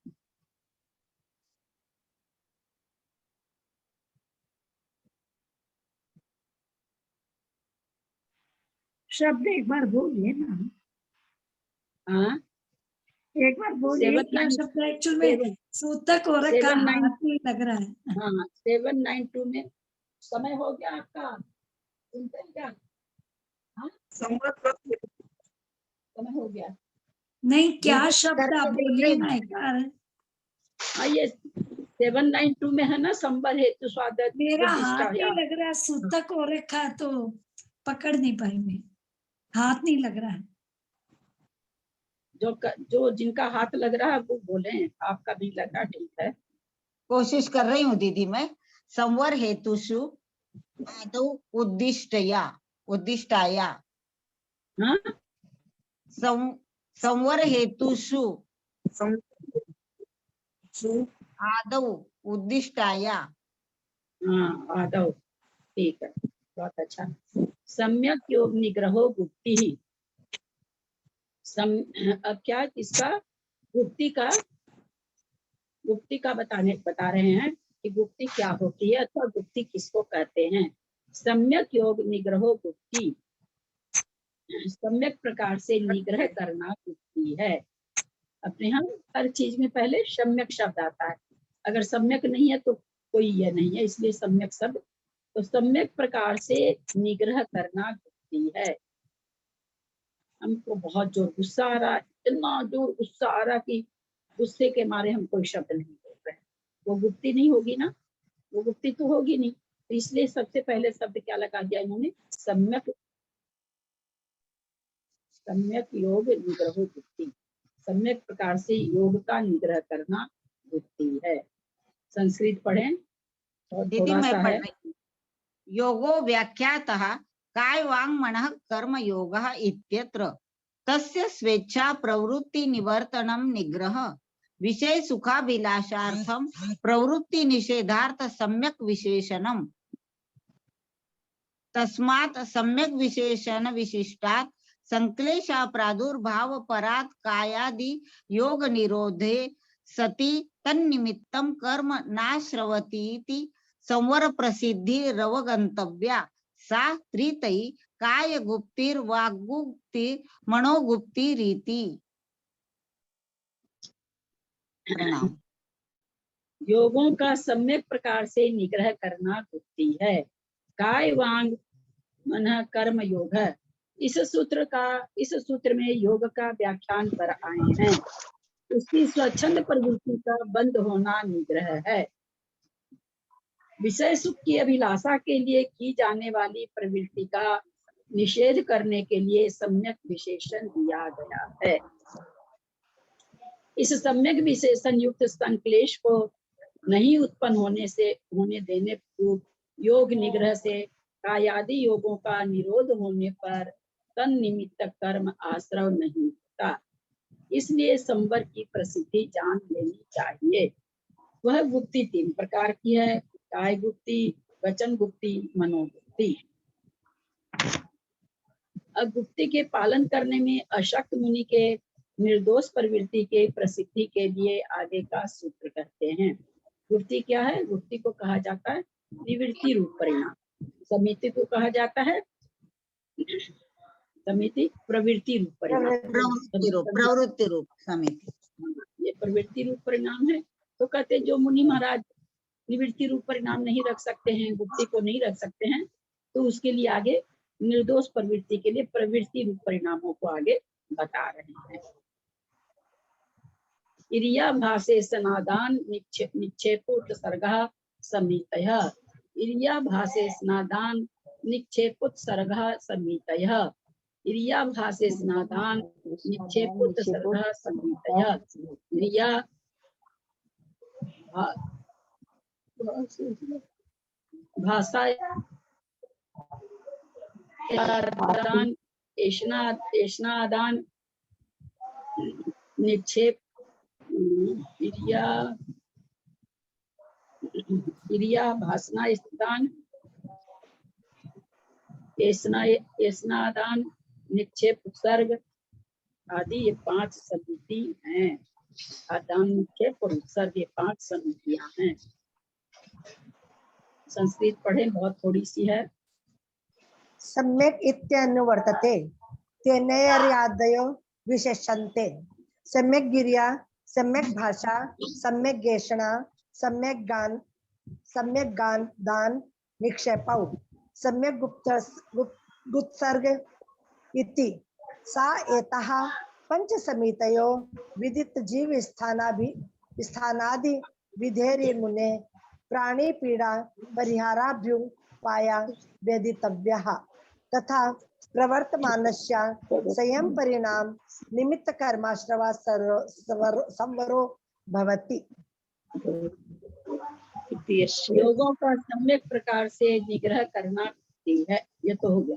शब्द एक बार बोलिए ना। हाँ एक बार बोलिए क्या शब्द एक्चुअल में सूतक हो रखा हाथ नहीं लग रहा है। हाँ 792 में समय हो गया आपका, सुनते हैं क्या? हाँ समय हो गया नहीं, क्या शब्द आप बोलिए ना एक बार। हाँ ये 792 में है ना संबर हेतु स्वागत। मेरा हाथ नहीं लग रहा, सूतक हो रखा है तो पकड़ नहीं पाई मैं, हाथ नहीं लग रहा है। जो जिनका हाथ लग रहा है वो बोले, आपका भी लगा, ठीक है। कोशिश कर रही हूँ दीदी मैं। संवर हेतुषु आदौ उद्दिष्टाया हाँ संवर हेतुषु आदौ उद्दिष्टाया। हाँ आदौ, ठीक है, बहुत अच्छा। सम्यक योग निग्रहो गुप्ति ही अब क्या इसका गुप्ति का बता रहे हैं कि गुप्ति क्या होती है अथवा गुप्ति किसको कहते हैं। सम्यक योग निग्रहो गुप्ति, सम्यक प्रकार से निग्रह करना गुप्ति है। अपने हम हर चीज में पहले सम्यक शब्द आता है, अगर सम्यक नहीं है तो कोई यह नहीं है, इसलिए सम्यक शब्द। तो सम्यक प्रकार से निग्रह करना गुप्ति है। हमको बहुत जोर गुस्सा आ रहा है, इतना जोर गुस्सा आ रहा कि गुस्से के मारे हम कोई शब्द नहीं बोल रहे, वो गुप्ति नहीं होगी ना, वो गुप्ति तो होगी नहीं। तो इसलिए सबसे पहले शब्द क्या लगा दिया इन्होंने, सम्यक योग निग्रह गुप्ति, सम्यक प्रकार से योग का निग्रह करना गुप्ति है। संस्कृत पढ़ें और दीदी थोड़ा मैं सा पढ़ है। रही हूँ। योगो व्याख्यातः काय वांग मनः कर्म योगः इत्यत्र तस्य स्वेच्छा प्रवृत्ति निवर्तनम निग्रह विषय सुखाभिलाषार्थम प्रवृत्ति निषेधार्थ सम्यक विशेषणम तस्मात् सम्यक विशेषण विशिष्टात् संक्लेशा प्रादुर्भाव परात् कायादि योग निरोधे सति तन्निमित्तं कर्म नाश्रवतीति संवर प्रसिद्धि रवगंतव्या सा त्रितयी काय गुप्तिर वाग्गुप्ति मनोगुप्ति रीति। प्रणाम। योगों का सम्यक प्रकार से निग्रह करना गुप्ति है। काय वांग मन कर्म योग है। इस सूत्र में योग का व्याख्यान पर आए हैं। उसकी स्वच्छंद प्रवृत्ति का बंद होना निग्रह है। विषय सुख की अभिलाषा के लिए की जाने वाली प्रवृत्ति का निषेध करने के लिए सम्यक विशेषण दिया गया है। इस सम्यक विशेषण युक्त संक्लेश को नहीं उत्पन्न होने देने पूर्व योग निग्रह से कायादि योगों का निरोध होने पर तन निमित्त कर्म आश्रव नहीं होता। इसलिए संवर की प्रसिद्धि जान लेनी चाहिए। वह गुप्ति 3 प्रकार की है, काय गुप्ति, वचन गुप्ति, मनोगुप्ति। अब गुप्ति के पालन करने में अशक्त मुनि के निर्दोष प्रवृत्ति के प्रसिद्धि के लिए आगे का सूत्र कहते हैं। गुप्ति क्या है? गुप्ति को कहा जाता है निवृत्ति रूप परिणाम। समिति को कहा जाता है समिति प्रवृत्ति रूप परिणाम। प्रवृत्ति रूप समिति, ये प्रवृत्ति रूप परिणाम है। तो कहते जो मुनि महाराज निवृत्ति रूप परिणाम नहीं रख सकते हैं, गुप्ति को नहीं रख सकते हैं, तो उसके लिए आगे निर्दोष प्रवृत्ति के लिए प्रवृत्ति रूप परिणामों को आगे बता रहे हैं। इरिया भाषे स्नादान निक्षेपोत्सर्गः समितयः। इरिया भाषे स्नादान निक्षेपोत्सर्गः समितयः। इरिया भाषे स्नादान निक्षेपोत्सर्गः समितयः। इरिया भाषा एष्णादान निक्षेप क्रिया भाषणा स्थान एष्णादान निक्षेप उत्सर्ग आदि ये 5 समिति हैं। आदान निक्षेप और उत्सर्ग ये 5 समितियां हैं। संस्कृत पढ़े, बहुत थोड़ी सी है। सम्यक इत्यनुवर्तते तेनैर्यादयो विशेषन्ते सम्यक गिरिया सम्यक भाषा सम्यक गेषणा सम्यक गान दान निक्षेपौ सम्यक गुप्तसर्ग इति सा एतः पंच समितयो विदित जीव स्थानादि विधेर्मुने प्राणी पीड़ा परिहाराभ्युपाया वेदितव्यः तथा प्रवर्तमानस्य संयम परिणाम निमित्त कर्माश्रवा संवरो भवति। योगों का सम्यक प्रकार से निग्रह करना है। ये तो हो गया।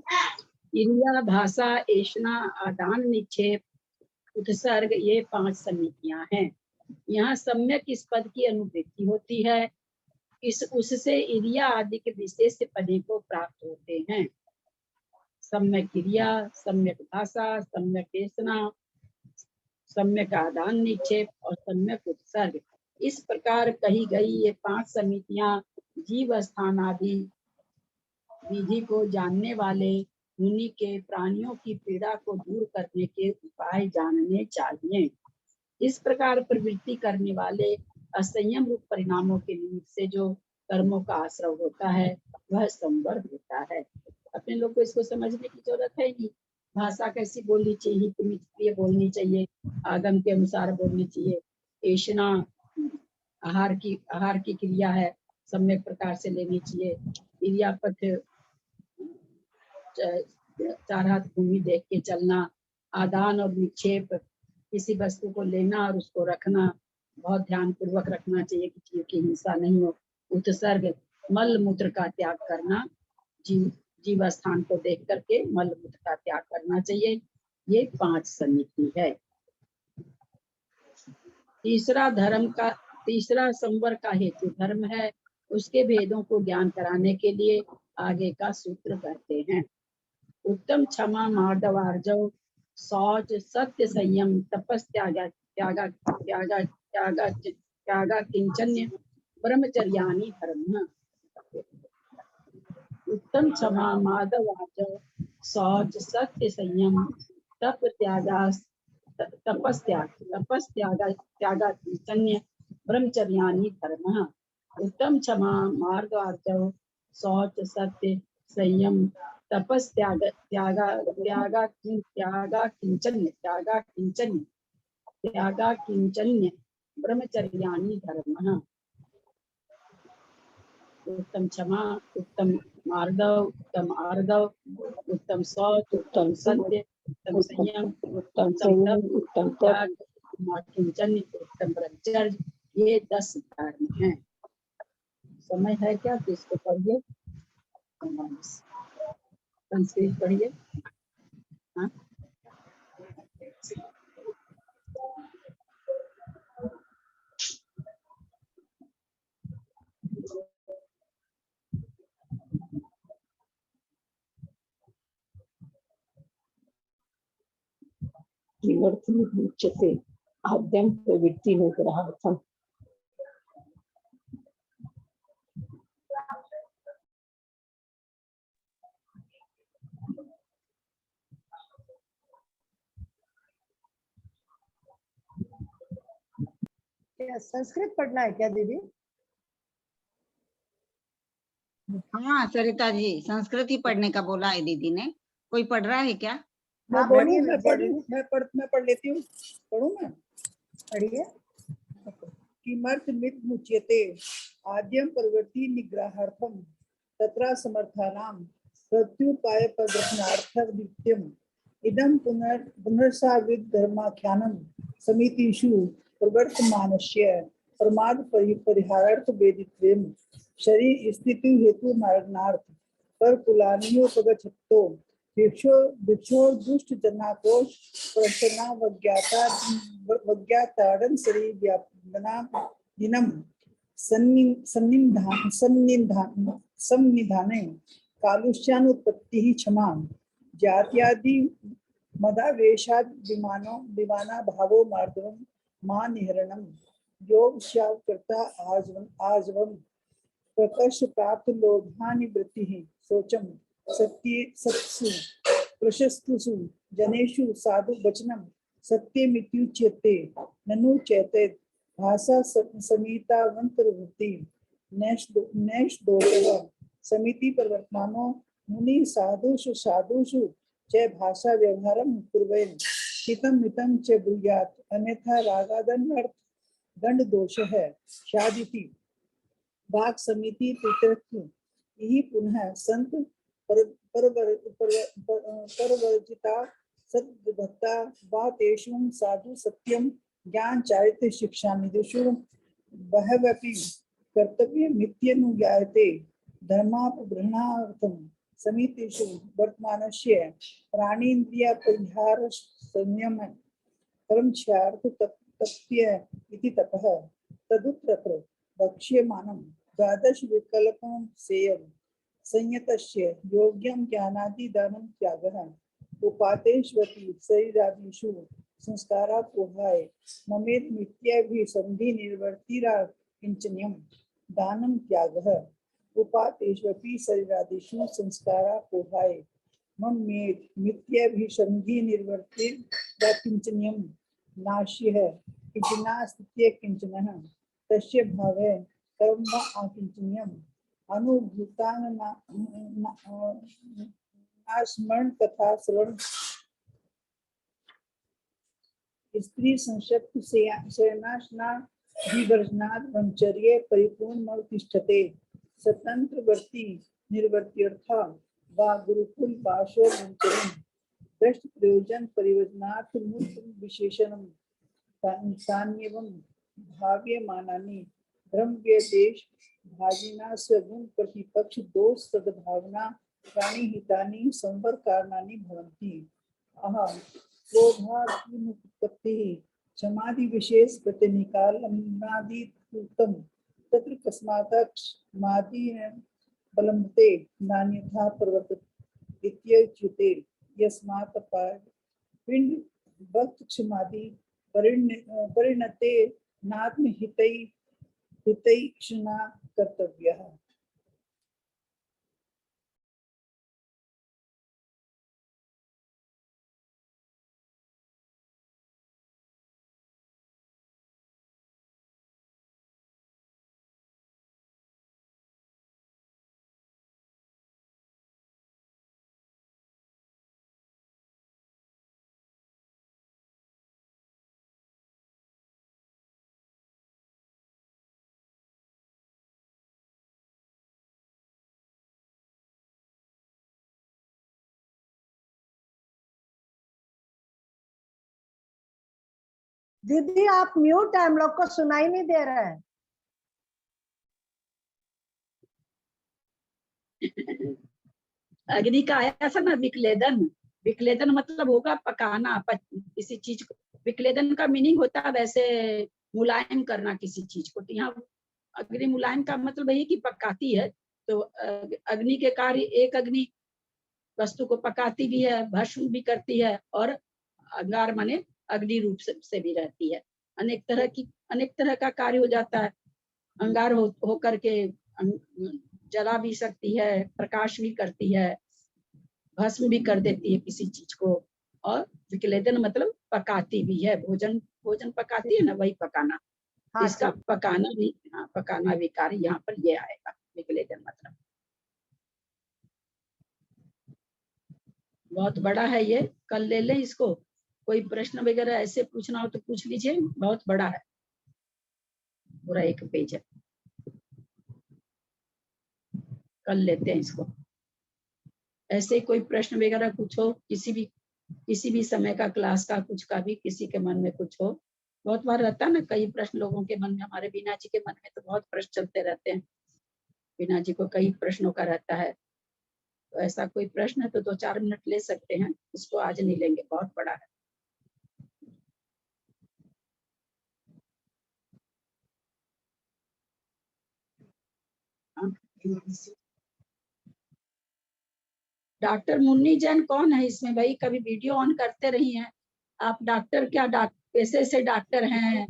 क्रिया भाषा एषणा आदान निक्षेप उत्सर्ग ये 5 समितियां हैं। यहाँ सम्यक इस पद की अनुवृत्ति होती है। उससे इरिया आदि के विशेष पदे को प्राप्त होते हैं। सम्यक क्रिया, सम्यक भाषा, सम्यक एषणा, सम्यक आदान निक्षेप और सम्यक उत्सर्ग, इस प्रकार कही गई ये 5 समितियां जीव स्थान आदि विधि को जानने वाले मुनि के प्राणियों की पीड़ा को दूर करने के उपाय जानने चाहिए। इस प्रकार प्रवृत्ति करने वाले असंयम रूप परिणामों के निमित्त से जो कर्मों का आश्रय होता है वह संवर होता है। अपने लोग को इसको समझने की जरूरत है नहीं। भाषा कैसी बोलनी चाहिए, प्रिय बोलनी चाहिए, आगम के अनुसार बोलनी चाहिए। एषणा आहार की क्रिया है, सम्यक प्रकार से लेनी चाहिए। क्रियापथ 4 हाथ भूमि देख के चलना। आदान और निक्षेप, किसी वस्तु को लेना और उसको रखना बहुत ध्यान पूर्वक रखना चाहिए कि जीव की हिंसा नहीं हो। उत्सर्ग मल मूत्र का त्याग करना, जीव स्थान को देख करके मल मूत्र का त्याग करना चाहिए। ये 5 समिति है। तीसरा संवर का हेतु धर्म है। उसके भेदों को ज्ञान कराने के लिए आगे का सूत्र कहते हैं। उत्तम क्षमा मार्दवार्जव शौच सत्य संयम तपस त्यागा किंचन्य ब्रह्मचर्यानि धर्म। उत्तम क्षमा मार्दवार्जव शौच सत्य संयम तपस त्यागा किंचन्य ब्रह्मचर्यानि धर्म। उत्तम क्षमा मार्दवार्जव शौच सत्य संयम तपस त्यागा किंचन्य ब्रह्मचर्यानि धर्म। उत्तम क्षमा, उत्तम मार्दव, उत्तम आर्दव, उत्तम शौच, उत्तम सत्य, उत्तम संयम, उत्तम त्याग, किंचन्य, उत्तम ब्रह्मचर्य, ये 10 धर्म हैं। समय है क्या तो इसको पढ़िए, संस्कृत पढ़िए। हाँ, किमर्थमुच्यते आद्यं प्रवृत्ति निग्रहार्थम्। संस्कृत पढ़ना है क्या दीदी? हाँ सरिता जी, संस्कृत ही पढ़ने का बोला है दीदी ने। कोई पढ़ रहा है क्या? मैं पढ़ लेती हूँ। पढ़ूं मैं? पढ़िए। किमर्थमिति मुच्यते आद्यं प्रवृत्ति निग्रहार्थम तत्र समर्थानां प्रत्युपाय प्रदर्शनार्थं नित्यम् इदं पुनर्साविद धर्माख्यानं समितिषु प्रवर्तमानस्य प्रमाद परिहारार्थ वेदित्वेन शरीर स्थिति हेतु मार्गनार्थ पर कुलानियोपगच्छतो भिक्षो दुष्ट जनाकोश प्रसन्ना वज्ञाताड़न सरी व्यापना दिनम सन्निधाने कालुष्यानुत्पत्ति ही क्षमा जात्यादि मदावेशाद विमाना भावो मार्दवम मां निहरणम योग श्यावकृता आजवम प्रकर्ष प्राप्त लोभानि वृत्ति सोचम सत्सु प्रशस्तुषु जनेषु साधु वचनम सत्यमित्युच्यते ननु चैते भाषा समीतावंतरवृत्ति नैष दोषः समिति प्रवर्तमानो मुनि साधुषु च भाषा व्यवहारं कुर्वन् हितं मितं च ब्रूयात् अन्यथा रागादंड दोष है शादिति वाक् समिति पितृत्व यही पुनः संत परवर्जिता सद्भक्ता वा तेषु साधु सत्यम ज्ञान चारित्र शिक्षा निदेशु बहवपि कर्तव्य मित्यनुज्ञायते धर्मापग्रहणार्थम समितिषु वर्तमानस्य प्राणीन्द्रिय परिहार संयम कर्मचार्थ तप्य इति तपः तदुत्तरत्र वक्ष्यमानं द्वादश विकल्पं सेयं संयतस्य योग्यं ज्ञानादिदानं त्यागः उपादेशवती शरीरादिषु संस्कारा पोहाय ममेत मिथ्याभिसंधि निर्वर्तिरा किंचन्यम दानं त्यागः उपादेशवती शरीरादिषु संस्कारा पोहाय ममेत मिथ्याभिसंधि निर्वर्तिरा किंचन्यम नाश्यः किंचना स्थित्य किंचनः तस्य भावे कर्म आकिंचन्यम अनुभूतान स्मरण तथा श्रवण स्त्री संशक्त सेनाशना विवर्जनात् ब्रह्मचर्ये परिपूर्ण तिष्ठते स्वतंत्रवर्ती निर्वर्त्यर्थ वा गुरुकुल वासो ब्रह्मचर्यं दृष्ट प्रयोजन परिवर्जनात् मूर्त विशेषणं सान्यवं भाव्यमानानि ब्रह्म देश भाजिना स्वगुण प्रतिपक्ष दोष सद्भावना प्राणी हितानि संवर कारणानि भवन्ति अहं क्रोधात्मुत्पत्ति समाधि विशेष प्रतिनिकालनादि उत्तम तत्र कस्मात् मादि बलम्बते नान्यथा प्रवर्तते इत्युच्यते यस्मात् पिंड भक्त क्षमादि परिणते नात्महितै हितैषणा कर्तव्यः। दीदी आप म्यूट है, हम लोग को सुनाई नहीं दे रहा है। अग्नि का आया था ना विक्लेदन, विक्लेदन मतलब होगा पकाना किसी चीज को। विक्लेदन का मीनिंग होता है वैसे मुलायम करना किसी चीज को। तो यहाँ अग्नि मुलायम का मतलब है कि पकाती है। तो अग्नि के कार्य, एक अग्नि वस्तु को पकाती भी है, भस्म भी करती है, और अंगार माने अग्नि रूप से भी रहती है। अनेक तरह का कार्य हो जाता है। अंगार हो करके जला भी सकती है, प्रकाश भी करती है, भस्म भी कर देती है किसी चीज को। और विक्लेदन मतलब पकाती भी है, भोजन पकाती है ना, वही पकाना। हाँ, इसका पकाना भी कार्य यहाँ पर ये आएगा विक्लेदन मतलब। बहुत बड़ा है ये, कल ले लें इसको। कोई प्रश्न वगैरह ऐसे पूछना हो तो पूछ लीजिए, बहुत बड़ा है, पूरा एक पेज है। कल लेते हैं इसको। ऐसे कोई प्रश्न वगैरह कुछ हो, किसी भी समय का, क्लास का, कुछ का भी किसी के मन में कुछ हो। बहुत बार रहता है ना कई प्रश्न लोगों के मन में। हमारे बीना जी के मन में तो बहुत प्रश्न चलते रहते हैं। बीना जी को कई प्रश्नों का रहता है। तो ऐसा कोई प्रश्न है तो 2-4 मिनट ले सकते हैं, इसको आज नहीं लेंगे, बहुत बड़ा है। डॉक्टर मुन्नी जैन कौन है इसमें भाई? कभी वीडियो ऑन करते रही हैं आप? डॉक्टर क्या पेशे से डॉक्टर हैं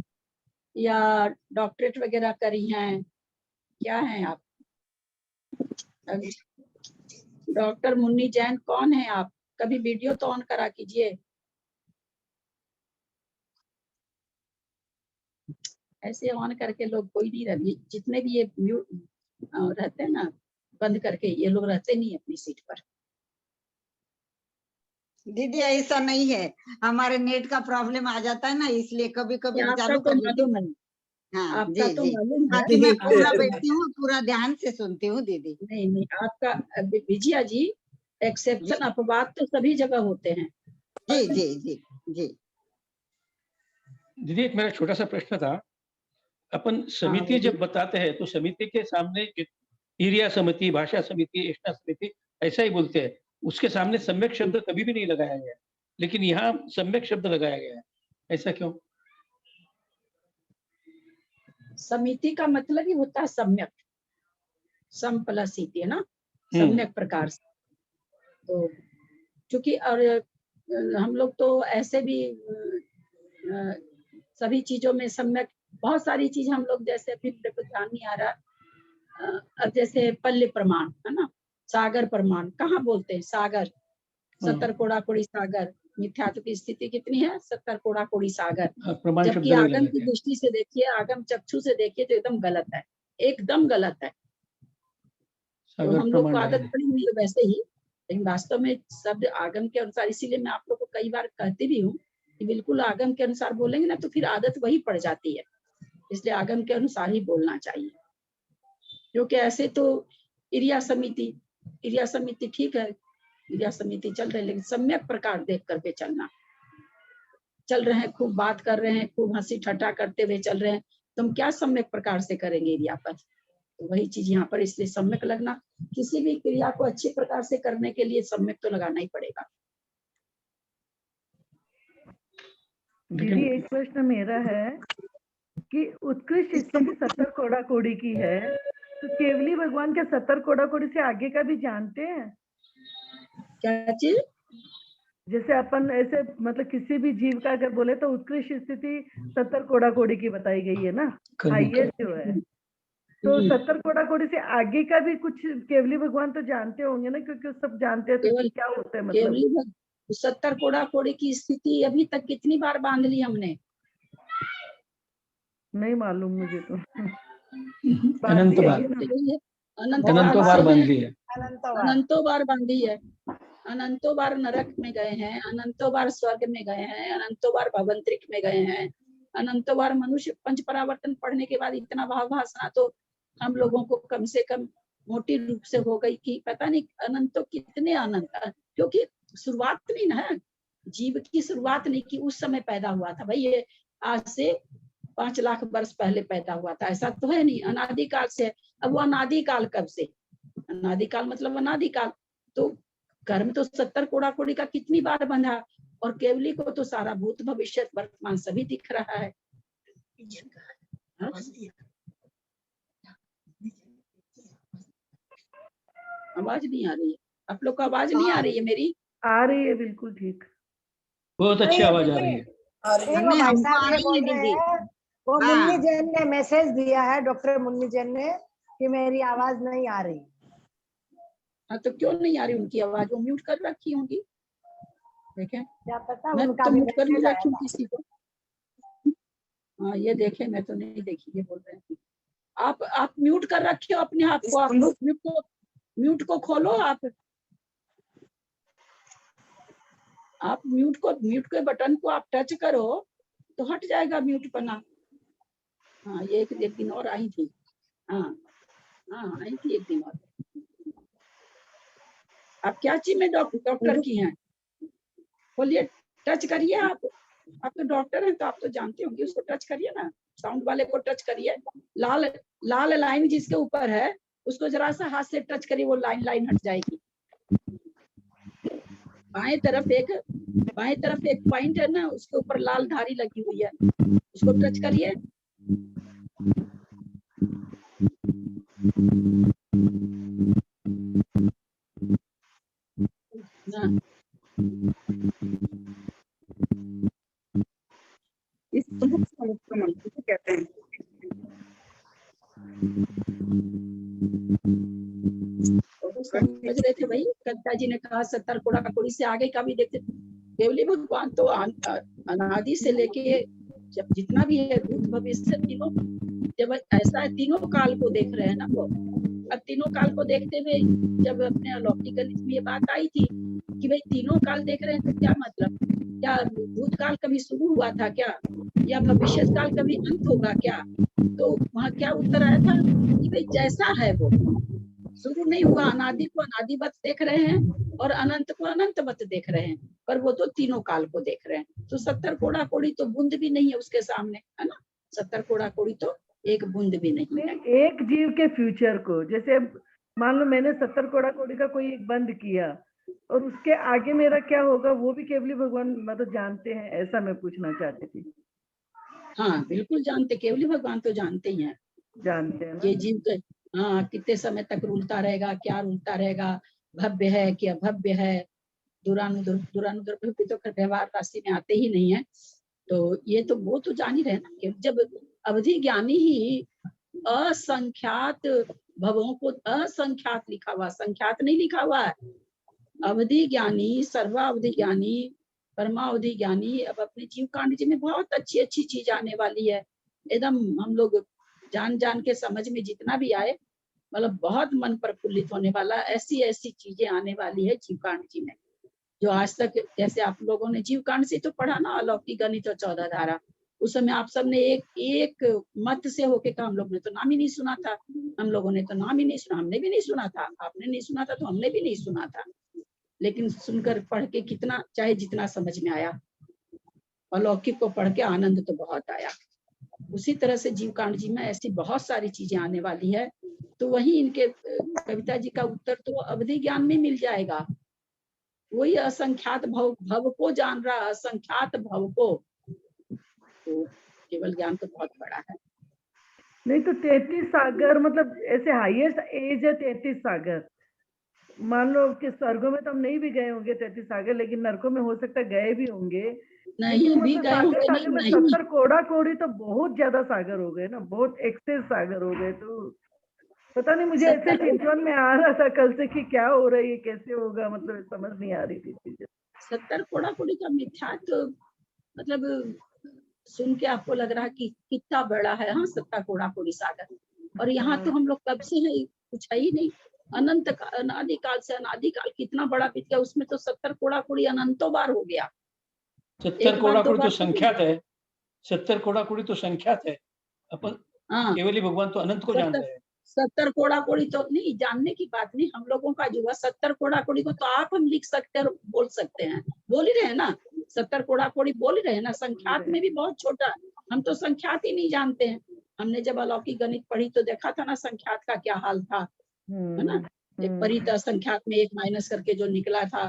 या डॉक्टरेट वगैरह करी हैं, क्या हैं आप? डॉक्टर मुन्नी जैन कौन है आप? कभी वीडियो तो ऑन करा कीजिए। ऐसे ऑन करके लोग कोई नहीं रहे, जितने भी ये म्यूट रहते हैं ना, बंद करके ये लोग रहते नहीं अपनी सीट पर। दीदी ऐसा नहीं है, हमारे नेट का प्रॉब्लम आ जाता है ना, इसलिए कभी कभी चालू तो कर देती मालूम हूँ। है, हाँ आपका जी तो जी, मालूम है। बाकी मैं पूरा बैठती हूँ, पूरा ध्यान से सुनती हूँ दीदी। नहीं नहीं, आपका विजया जी एक्सेप्शन अपवाद तो सभी जगह होते हैं। जी जी जी जी। दीदी एक मेरा छोटा सा प्रश्न था, अपन समिति जब बताते हैं तो समिति के सामने एरिया समिति, भाषा समिति, एकता समिति ऐसा ही बोलते हैं, उसके सामने सम्यक शब्द कभी भी नहीं लगाया गया, लेकिन यहाँ सम्यक शब्द लगाया गया है, ऐसा क्यों? समिति का मतलब ही होता है सम्यक, सम प्लस इति है ना, सम्यक प्रकार से। तो क्योंकि और हम लोग तो ऐसे भी सभी चीजों में सम्यक, बहुत सारी चीज हम लोग, जैसे अभी मेरे को ध्यान नहीं आ रहा, अब जैसे पल्ले प्रमाण है ना, सागर प्रमाण कहाँ बोलते हैं? सागर, 70 कोड़ा कोड़ी सागर, मिथ्यात्व की स्थिति कितनी है? 70 कोड़ा कोड़ी सागर। जबकि आगम की दृष्टि से देखिए, आगम चक्षु से देखिए तो एकदम गलत है, एकदम गलत है। तो हम लोग को आदत पड़ी हुई है वैसे ही, लेकिन वास्तव में शब्द आगम के अनुसार, इसीलिए मैं आप लोग को कई बार कहती भी हूँ कि बिल्कुल आगम के अनुसार बोलेंगे ना तो फिर आदत वही पड़ जाती है, इसलिए आगम के अनुसार ही बोलना चाहिए। क्योंकि ऐसे तो इरिया समिति ठीक है, इरिया समिति चल रहे, लेकिन सम्यक प्रकार देख करके चलना। चल रहे हैं, खूब बात कर रहे हैं, खूब हंसी ठट्ठा करते हुए चल रहे हैं, तो हम क्या सम्यक प्रकार से करेंगे इरिया पर? तो वही चीज यहाँ पर, इसलिए सम्यक लगना, किसी भी क्रिया को अच्छे प्रकार से करने के लिए सम्यक तो लगाना ही पड़ेगा। दीदी एक प्रश्न मेरा है कि उत्कृष्ट स्थिति 70 कोड़ा कोड़ी की है, तो केवली भगवान के 70 कोड़ा कोड़ी से आगे का भी जानते हैं? क्या चीज? जैसे अपन ऐसे मतलब किसी भी जीव का अगर बोले तो उत्कृष्ट स्थिति 70 कोड़ा कोड़ी की बताई गई है ना, हाईएस्ट जो है, तो 70 कोड़ा कोड़ी से आगे का भी कुछ केवली भगवान तो जानते होंगे ना, क्योंकि सब जानते हैं तो क्या होता है मतलब? 70 कोड़ा कोड़ी की स्थिति अभी तक कितनी बार बांध ली हमने? नहीं मालूम मुझे तो। अनंत बार बांधी है, अनंतों बार बांधी है, अनंतों बार नरक में गए हैं, अनंतों बार स्वर्ग में गए हैं, अनंतों बार भवंतरिक में गए हैं, अनंतों बार मनुष्य पंच परावर्तन पढ़ने के बाद इतना भाव भाषा तो हम लोगों को कम से कम मोटी रूप से हो गई कि पता नहीं अनंतों कितने अनंत, क्योंकि शुरुआत नहीं ना, जीव की शुरुआत नहीं कि उस समय पैदा हुआ था भाई, ये आज से 5 लाख वर्ष पहले पैदा हुआ था, ऐसा तो है नहीं, अनादिकाल से। अब वो अनादिकाल कब से? अनादिकाल मतलब अनादिकाल, तो कर्म तो 70 कोड़ा कोड़ी का कितनी बार बंधा, और केवली को तो सारा भूत भविष्य वर्तमान सभी दिख रहा है। आवाज नहीं आ रही है आप लोग को? आवाज नहीं आ रही है मेरी? आ रही है बिल्कुल ठीक, बहुत अच्छी आवाज आ रही है। वो मुन्नी जैन ने मैसेज दिया है, डॉक्टर मुन्नी जैन ने, कि मेरी आवाज नहीं आ रही। हाँ तो क्यों नहीं आ रही उनकी आवाज? वो म्यूट कर रखी होंगी, देखें, क्या पता मैं उनका तो भी म्यूट कर नहीं रखी हूँ मैसेज किसी को। हाँ ये देखें, मैं तो नहीं देखी, ये बोल रहे हैं आप म्यूट कर रखे हो अपने आप को, आप म्यूट को खोलो, आप म्यूट के बटन को आप टच करो तो हट जाएगा म्यूट पना। हाँ ये एक दिन और आई थी, हाँ आई थी एक दिन और। आप क्या चीज में डॉक्टर की हैं? बोलिए, टच करिए, आप तो डॉक्टर हैं तो आप तो जानते होंगे, उसको टच करिए ना, साउंड वाले को टच करिए, लाल लाइन जिसके ऊपर है उसको जरा सा हाथ से टच करिए, वो लाइन हट जाएगी। बाएं तरफ एक पॉइंट है ना, उसके ऊपर लाल धारी लगी हुई है, उसको टच करिए। ना इस किसे कहते हैं? समझ रहे थे भाई, कविता जी ने कहा 70 कोड़ा कोड़ी से आगे का भी देखते। केवली भगवान तो अनादि से लेके जब जितना भी है भूत भविष्य तीनों, जब ऐसा है तीनों काल को देख रहे हैं ना वो। अब तीनों काल को देखते हुए जब अपने अलौकिक गणित में ये बात आई थी कि भाई तीनों काल देख रहे हैं, तो क्या मतलब, क्या भूतकाल कभी शुरू हुआ था क्या, या भविष्य काल कभी अंत होगा क्या? तो वहाँ क्या उत्तर आया था कि भाई जैसा है वो, शुरू नहीं हुआ, अनादि को अनादिवत देख रहे हैं और अनंत को अनंतवत देख रहे हैं, पर वो तो तीनों काल को देख रहे हैं। तो 70 कोड़ा कोड़ी तो बूंद भी नहीं है उसके सामने, है ना। 70 कोड़ा कोड़ी तो एक बूंद भी नहीं है। एक जीव के फ्यूचर को, जैसे मान लो मैंने 70 कोड़ा कोड़ी का कोई एक बंद किया और उसके आगे मेरा क्या होगा वो भी केवली भगवान मतलब जानते हैं, ऐसा मैं पूछना चाहती थी। हाँ बिल्कुल जानते, केवली भगवान तो जानते ही हैं, जानते हैं ये जीव तो हाँ कितने समय तक रुलता रहेगा, क्या रुलता रहेगा, भव्य है कि अभव्य है, दुरानुद्र तो व्यवहार राशि में आते ही नहीं है। तो ये तो वो तो जान ही रहे ना कि जब अवधि ज्ञानी ही असंख्यात भवों को, असंख्यात लिखा हुआ, संख्यात नहीं लिखा हुआ है, अवधि ज्ञानी, सर्वावधि ज्ञानी, परमावधि ज्ञानी। अब अपने जीव कांड जी में बहुत अच्छी अच्छी चीज आने वाली है, एकदम हम लोग जान जान के समझ में जितना भी आए, मतलब बहुत मन प्रफुल्लित होने वाला, ऐसी ऐसी चीजें आने वाली है जीव कांड जी में, जो आज तक, जैसे आप लोगों ने जीव कांड से तो पढ़ा ना, अलौकिक गणित और 14 धारा, उस समय आप सबने एक मत से होके कहा, हम लोग ने तो नाम ही नहीं सुना था, हम लोगों ने तो नाम ही नहीं सुना, हमने भी नहीं सुना था, आपने नहीं सुना था तो हमने भी नहीं सुना था, लेकिन सुनकर पढ़ के कितना, चाहे जितना समझ में आया, अलौकिक को पढ़ के आनंद तो बहुत आया। उसी तरह से जीव कांड जी में ऐसी बहुत सारी चीजें आने वाली है। तो वही इनके कविता जी का उत्तर तो अवधि ज्ञान में मिल जाएगा। वही असंख्यात भव को जान रहा, असंख्यात भव को, तो केवल ज्ञान तो बहुत बड़ा है। नहीं तो 33 सागर मतलब ऐसे हाईएस्ट एज है 33 सागर। मान लो कि स्वर्गों में तो हम नहीं भी गए होंगे 33 सागर, लेकिन नरकों में हो सकता है गए भी होंगे, नहीं भी गए होंगे, सागर में 70 कोड़ा कोड़ी तो बहुत ज्यादा सागर हो गए ना, बहुत एक्सेस सागर हो गए। तो पता नहीं, मुझे ऐसे चिंतन में आ रहा था कल से कि क्या हो रहा है, ये कैसे होगा, मतलब समझ नहीं आ रही थी चीजें। 70 कोड़ा कोड़ी का मिथ्यात्व मतलब सुन के आपको लग रहा है कि कितना बड़ा है, हाँ 70 कोड़ा कोड़ी सागर, और यहाँ तो हम लोग कब से है, कुछ है ही नहीं, अनंत अनादिकाल से अनादिकाल कितना बड़ा बीत गया, उसमें तो 70 कोड़ा कोड़ी अनंतों बार हो गया। 70 कोड़ा कोड़ी तो संख्यात है, 70 कोड़ा कोड़ी तो संख्यात है, अपन केवली भगवान तो अनंत को जानते हैं। 70 कोड़ा कोड़ी तो नहीं, जानने की बात नहीं, हम लोगों का जो है 70 कोड़ा कोड़ी को तो आप हम लिख सकते हैं और बोल सकते हैं, बोल ही रहे हैं ना, 70 कोड़ा कोड़ी बोल ही रहे हैं ना, संख्यात में भी बहुत छोटा, हम तो संख्यात ही नहीं जानते हैं। हमने जब अलौकिक गणित पढ़ी तो देखा था ना संख्यात का क्या हाल था, है ना, एक परित संख्यात में एक माइनस करके जो निकला था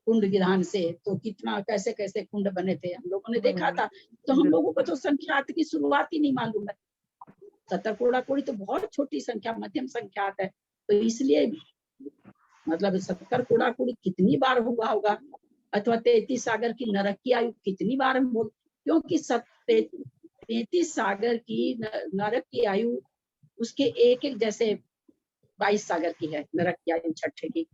कुंड विधान से, तो कितना कैसे कैसे कुंड बने थे हम लोगों ने देखा था। तो हम लोगों को तो संख्यात की शुरुआत ही नहीं मालूम है। 70 कोड़ा कोड़ी तो बहुत छोटी संख्या, मध्यम संख्यात है, तो इसलिए मतलब 70 कोड़ा कोड़ी कितनी बार हुआ होगा, अथवा 33 सागर की नरक की आयु कितनी बार हो, क्योंकि 33 सागर की नरक की आयु उसके एक एक, जैसे 22 सागर की है नरक की आयु छठे की,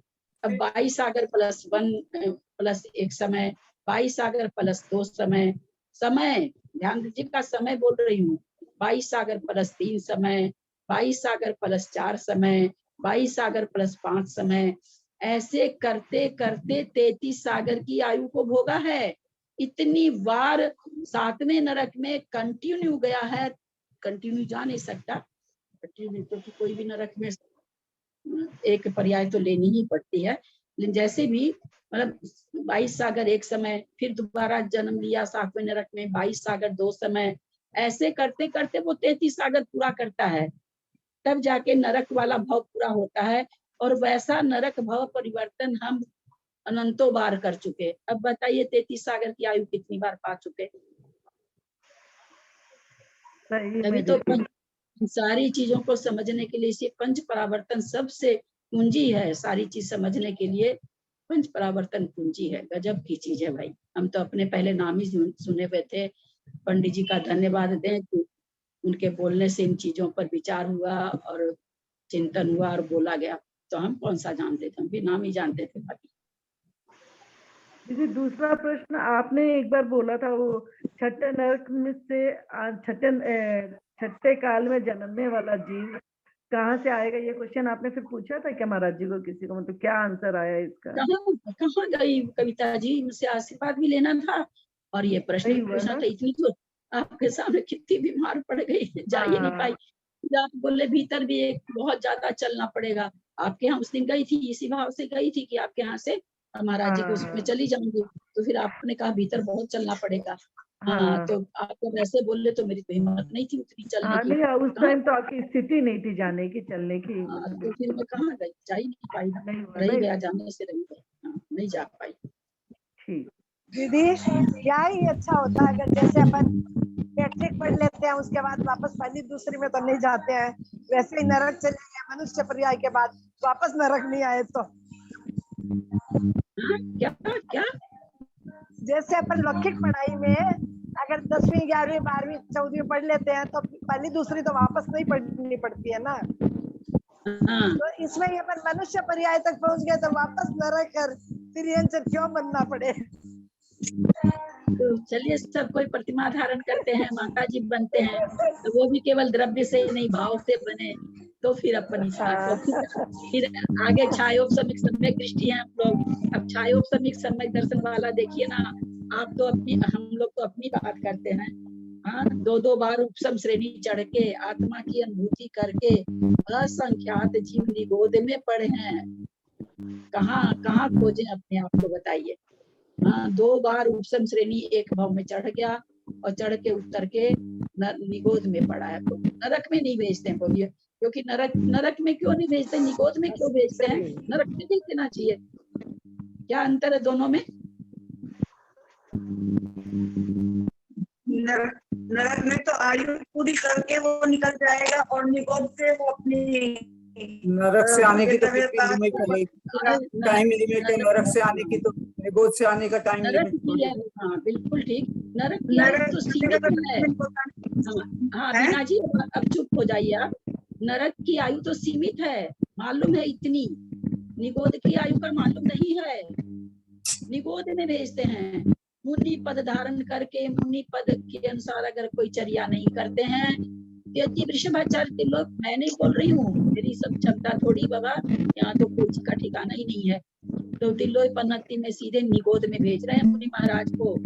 अब 22 सागर प्लस 1 प्लस 1 समय, 22 सागर प्लस 2 समय, समय ध्यान दीजिएगा, समय बोल रही हूँ, 22 सागर प्लस 3 समय, 22 सागर प्लस 4 समय, 22 सागर प्लस 5 समय, ऐसे करते करते 33 सागर की आयु को भोगा है। इतनी बार 7वें नरक में कंटिन्यू गया है, कंटिन्यू जा नहीं सकता, कंटिन्यू तो कोई भी नरक में एक पर्याय तो लेनी ही पड़ती है, लेकिन जैसे भी मतलब 22 सागर एक समय, फिर दोबारा जन्म लिया 7वें नरक में, 22 सागर 2 समय, ऐसे करते करते वो 33 सागर पूरा करता है, तब जाके नरक वाला भाव पूरा होता है। और वैसा नरक भाव परिवर्तन हम अनंतों बार कर चुके। अब बताइए 33 सागर की आयु कितनी बार पा चुके। तभी तो सारी चीजों को समझने के लिए इसे पंच परावर्तन सबसे कुंजी है। सारी चीज समझने के लिए पंच परावर्तन कुंजी है। गजब की चीज है भाई। हम तो अपने पहले नाम ही सुने हुए थे। पंडित जी का धन्यवाद दें कि उनके बोलने से इन चीजों पर विचार हुआ और चिंतन हुआ और बोला गया। तो हम कौन सा जानते थे, हम भी नाम ही जानते थे बाकी। दीदी दूसरा प्रश्न आपने एक बार बोला था, वो छठे नरक में से छठे काल में जन्मने वाला जीव कहाँ से आएगा, ये क्वेश्चन आपने फिर पूछा था क्या महाराज जी को किसी को, मतलब क्या आंसर आया इसका? कहाँ गई कविता जी, मुझसे आशीर्वाद भी लेना था और ये प्रश्न पूछना था। इतनी तो आपके सामने कितनी बीमार पड़ गई, जा ही नहीं पाई। आप बोले भीतर भी एक बहुत ज्यादा चलना पड़ेगा। आपके यहाँ उस दिन गई थी, इसी भाव से गई थी कि आपके यहाँ से महाराज जी को उसमें चली जाऊंगी। तो फिर आपने कहा भीतर बहुत चलना पड़ेगा। हाँ, तो आप वैसे बोले तो मेरी तो हिम्मत नहीं थी उतनी चलने की। नहीं, उस टाइम तो आपकी स्थिति नहीं थी जाने की, चलने की। तो फिर मैं कहाँ गई, जा ही नहीं पाई। रही गया, जाने से रही गई, नहीं जा पाई। ठीक दीदी, क्या ही अच्छा होता अगर जैसे अपन मैट्रिक पढ़ लेते हैं उसके बाद वापस पहली दूसरी में तो नहीं जाते हैं, वैसे ही नरक चले गए मनुष्य पर्याय के बाद वापस नरक नहीं आए तो। क्या जैसे अपन लौकिक पढ़ाई में अगर 10वीं 11वीं 12वीं 14वीं पढ़ लेते हैं तो पहली दूसरी तो वापस नहीं पढ़नी पड़ती है ना। तो इसमें ये अपन मनुष्य पर्याय तक पहुंच गए तो वापस नरक कर फिर इनसे क्यों बनना पड़े। तो चलिए, सब कोई प्रतिमा धारण करते हैं, माता जी बनते हैं, तो वो भी केवल द्रव्य से नहीं भाव से बने। तो फिर अपन फिर आगे छायोपसमिक सम्यक दृष्टि है हम लोग। अब छायोपसमिक सम्यक दर्शन वाला देखिए ना, आप तो अपनी, हम लोग तो अपनी बात करते हैं। हाँ, 2 बार उपसम श्रेणी चढ़ के आत्मा की अनुभूति करके असंख्यात जीव निगोद में पड़े हैं। कहाँ खोजे अपने आप को, बताइए। हाँ, 2 बार उपसम श्रेणी एक भाव में चढ़ गया और चढ़ के उतर के निगोद में पड़ा है। तो नरक में नहीं भेजते हैं, बोलिए। क्योंकि नरक में क्यों नहीं भेजते, निगोद में क्यों भेजते हैं? नरक में भेज देना चाहिए। क्या अंतर है दोनों में? नरक में तो आयु पूरी करके वो निकल जाएगा और निगोद से वो अपनी नरक से आने की तो टाइम लिमिट है। नरक से आने की तो निगोद से आने का टाइम लिमिट। हाँ, बिल्कुल ठीक। नरक तो सीमित है। हाँ बीना जी, अब चुप हो जाइए आप। नरक की आयु तो सीमित है, मालूम है इतनी। निगोद की आयु का मालूम नहीं है। निगोद में भेजते हैं। मुनि पद धारण करके मुनि पद के अनुसार अगर कोई चर्या नहीं करते हैं, यदि वृषभाचार्य लोग, मैं नहीं बोल रही हूँ, मेरी सब क्षमता थोड़ी बाबा, यहाँ तो कोई का ठिकाना ही नहीं है। तो तिल्लोई पन्नती में सीधे निगोद में भेज रहे हैं मुनि महाराज को।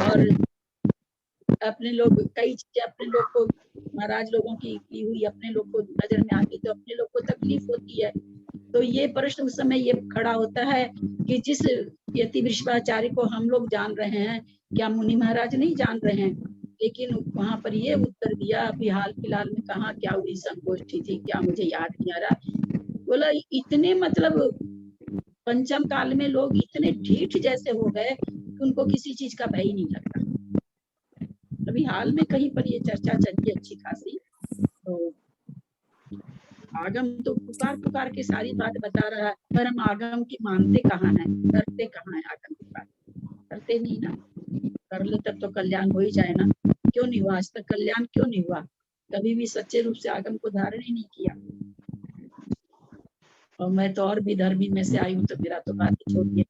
और अपने लोग कई चीजें अपने लोग को, महाराज लोगों की हुई अपने लोग को नजर में आती तो अपने लोग को तकलीफ होती है। तो ये प्रश्न उस समय ये खड़ा होता है कि जिस यति वृषभाचार्य को हम लोग जान रहे हैं, क्या मुनि महाराज नहीं जान रहे हैं? लेकिन वहां पर ये उत्तर दिया, अभी हाल फिलहाल में कहा क्या हुई संगोष्ठी थी, क्या मुझे याद नहीं आ रहा। बोला इतने मतलब पंचम काल में लोग इतने ढीठ जैसे हो गए कि उनको किसी चीज का भय नहीं लगता। अभी हाल में कहीं पर ये चर्चा चली अच्छी खासी। तो आगम तो पुकार के सारी बात बता रहा है, पर हम आगम की मानते कहाँ हैं, करते कहाँ हैं? आगम की बात करते नहीं ना। कर ले तब तो कल्याण हो ही जाए ना। क्यों नहीं हुआ आज तक कल्याण? क्यों नहीं हुआ? कभी भी सच्चे रूप से आगम को धारण ही नहीं किया। और मैं तो और भी धर्मी में से आई हूँ, तो मेरा तो बात ही छोड़िए।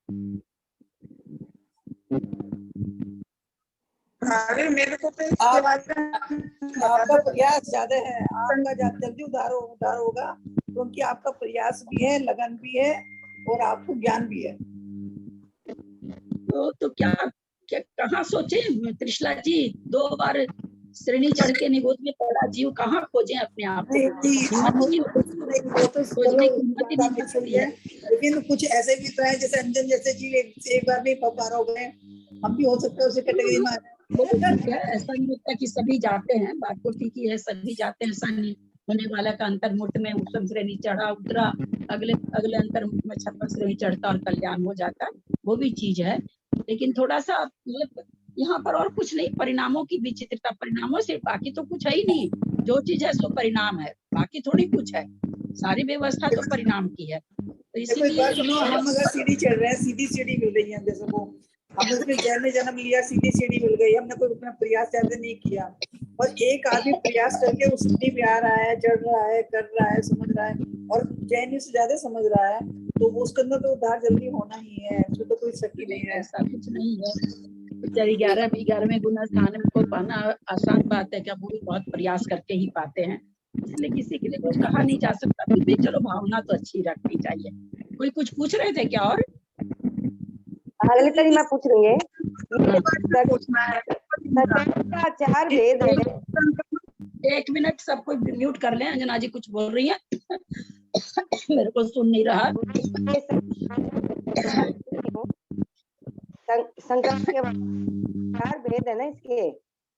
अरे मेरे को तो आपका प्रयास ज्यादा है, आपका जल्दी उद्धार होगा, क्योंकि आपका प्रयास भी है, लगन भी है और आपको ज्ञान भी है। तो क्या कहाँ सोचे त्रिशला जी? 2 बार श्रेणी चढ़ के निगोद में पड़ा जीव कहाँ खोजे अपने आप को? लेकिन कुछ ऐसे भी तो है, जैसे अंजन जैसे जीव एक बार में पार हो गए, हम भी हो सकते हैं उसी कैटेगरी में। ऐसा नहीं होता कि सभी जाते हैं, बात तो ठीक ही है, सभी जाते हैं, ऐसा नहीं। होने वाला का अंतर्मुठ में उत्तम श्रेणी चढ़ा उतरा, अगले अगले अंतर्मुठ में 56 श्रेणी चढ़ता और कल्याण हो जाता, वो भी चीज है। लेकिन थोड़ा सा मतलब यहाँ पर और कुछ नहीं, परिणामों की विचित्रता, परिणामों से, बाकी तो कुछ है ही नहीं। जो चीज है सो परिणाम है, बाकी थोड़ी कुछ है, सारी व्यवस्था तो परिणाम की है। तो इसीलिए हम अगर सीढ़ी चढ़ रहे हैं, सीधी सीढ़ी मिल रही है जैसे वो, हमने उसमें जन्म जन्म लिया, सीधी सीढ़ी मिल गई, हमने कोई अपना प्रयास ज्यादा नहीं किया। और एक आदमी प्रयास करके उस सीढ़ी पे आ रहा है, चढ़ रहा है, कर रहा है, समझ रहा है, और जैन से ज्यादा समझ रहा है, तो उसके अंदर तो उद्धार जल्दी होना ही है, उसमें तो कोई शक ही नहीं है। ऐसा कुछ नहीं है। 11वें गुण स्थान को पाना आसान बात है क्या, वो भी बहुत प्रयास करके ही पाते हैं, इसलिए किसी के लिए कुछ कहा नहीं जा सकता। फिर भी चलो भावना तो अच्छी रखनी चाहिए। कोई कुछ पूछ रहे थे क्या? और ललिता जी मैं पूछ रही है, चार भेद है। 1 मिनट सबको म्यूट कर लें, अंजना जी कुछ बोल रही हैं मेरे को सुन नहीं रहा। संक्रमण के चार भेद है ना इसके,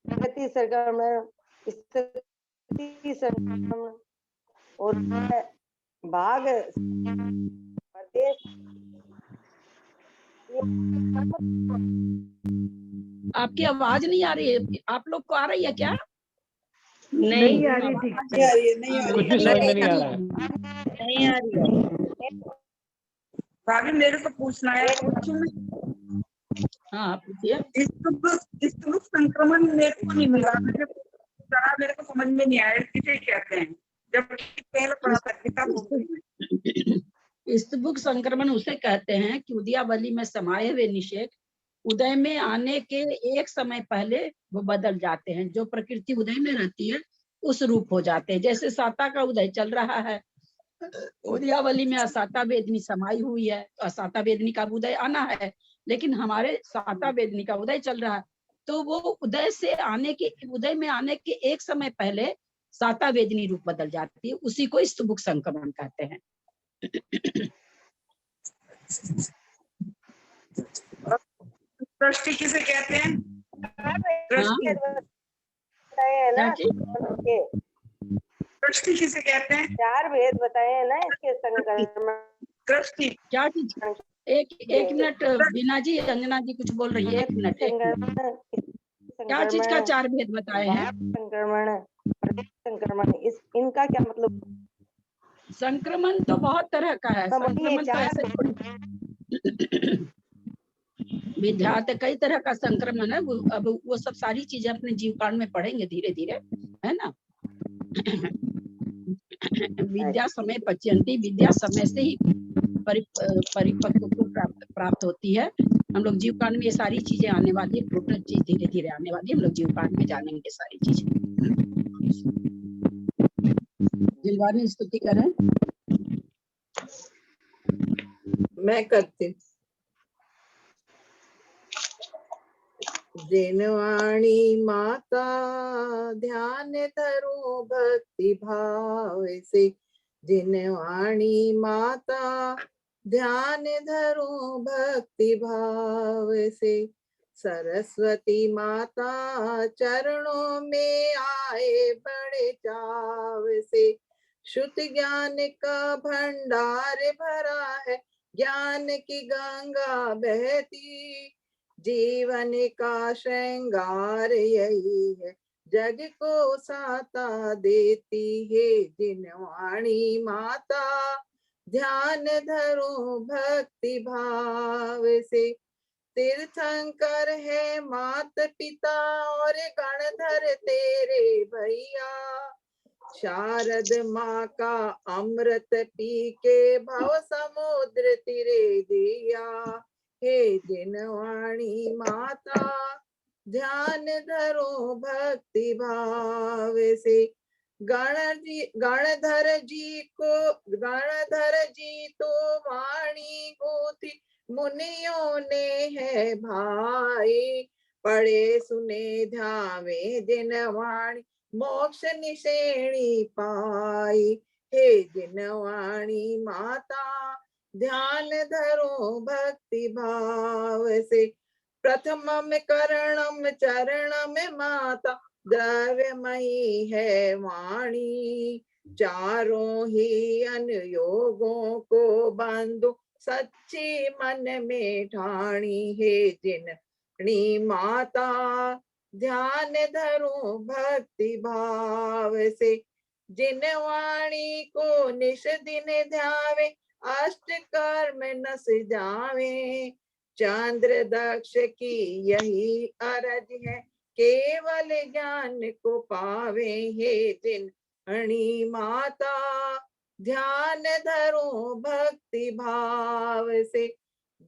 गति संक्रमण, स्थिति संक्रमण और भाग प्रदेश। आपकी आवाज नहीं आ रही है, आप लोग को आ रही है क्या? नहीं आ रही, ठीक नहीं आ रही है, नहीं आ रही कुछ भी समझ में नहीं आ रहा है। नहीं आ रही है। भाभी मेरे को पूछना है, हाँ पूछिए। स्तूप संक्रमण मेरे को नहीं मिला, मेरे को समझ में नहीं आया किसे कहते हैं, जब पहले पढ़ा था किताब। स्तुभुक संक्रमण उसे कहते हैं कि उदयावली में समाये हुए निषेक उदय में आने के एक समय पहले वो बदल जाते हैं। जो प्रकृति उदय में रहती है उस रूप हो जाते हैं। जैसे साता का उदय चल रहा है, उदयावली में असाता वेदनी समाई हुई है, तो असाता वेदनी का उदय आना है, लेकिन हमारे साता वेदनी का उदय चल रहा है, तो वो उदय से आने के, उदय में आने के एक समय पहले साता वेदनी रूप बदल जाती है, उसी को स्तुभुक संक्रमण कहते हैं। दृष्टि किसे कहते हैं? दृष्टि किसे कहते हैं? चार भेद बताए हैं ना इसके संक्रमण। दृष्टि क्या चीज? एक मिनट बीना जी, अंजना जी कुछ बोल रही है, 1 मिनट। क्या चीज का 4 भेद बताए हैं? संक्रमण इनका क्या मतलब? संक्रमण तो बहुत तरह का है। संक्रमण तो ऐसे विद्यार्थ कई तरह का संक्रमण है। अब वो सब सारी चीजें अपने जीवकाल में पढ़ेंगे धीरे धीरे, है ना। विद्या समय पच्यंती, विद्या समय से ही परिपक्व को प्राप्त होती है। हम लोग जीवकाल में ये सारी चीजें आने वाली है, टोटल चीज धीरे धीरे आने वाली है, हम लोग जीवकाल में जानेंगे सारी चीजें। दिलवानी स्तुति करें। मैं करती। जिनवाणी माता ध्यान धरो भक्ति भाव से, जिनवाणी माता ध्यान धरो भक्ति भाव से, सरस्वती माता चरणों में आए बड़े चाव से, शुद्ध ज्ञान का भंडार भरा है, ज्ञान की गंगा बहती, जीवन का श्रृंगार यही है, जग को साता देती है। जिनवाणी माता ध्यान धरो भक्ति भाव से, तीर्थंकर है मात पिता और गणधर तेरे भैया, शारद माँ का अमृत पी के भव समुद्र तिरे दिया। हे जिनवाणी माता ध्यान धरो भक्ति भाव से, गणधर जी तो वाणी होती मुनियों ने है भाई, पढ़े सुने ध्यावे जिनवाणी मोक्ष निशेणी पाई। हे जिनवाणी माता ध्यान धरो भक्ति भाव से, प्रथमम करणम चरणम माता द्रव्यमयी है वाणी, चारों ही अनुयोगों को बांधो सच्ची मन में ठाणी है जिननी माता ध्यान धरो भक्ति भाव से जिन वाणी को निश दिन ध्यावे अष्ट कर्म नस जावे चंद्र दक्ष की यही अरज है केवल ज्ञान को पावे हे जिननी माता ध्यान धरो भक्ति भाव से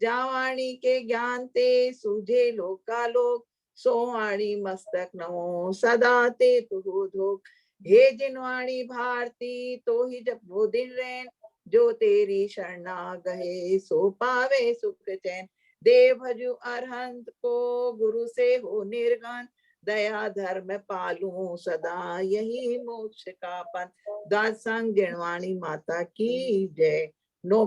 जावाणी के ज्ञान ते सूझे लोकालोक सोवाणी मस्तक नमो सदा ते तुहु धोक हे जिनवाणी भारती तो ही जब वो दिन रैन जो तेरी शरणा गए सो पावे सुख चैन देव भजु अरहंत को गुरु से हो निर्गन दया धर्म पालू सदा यही मोक्ष का पंथ दास संग जिनवाणी माता की जय।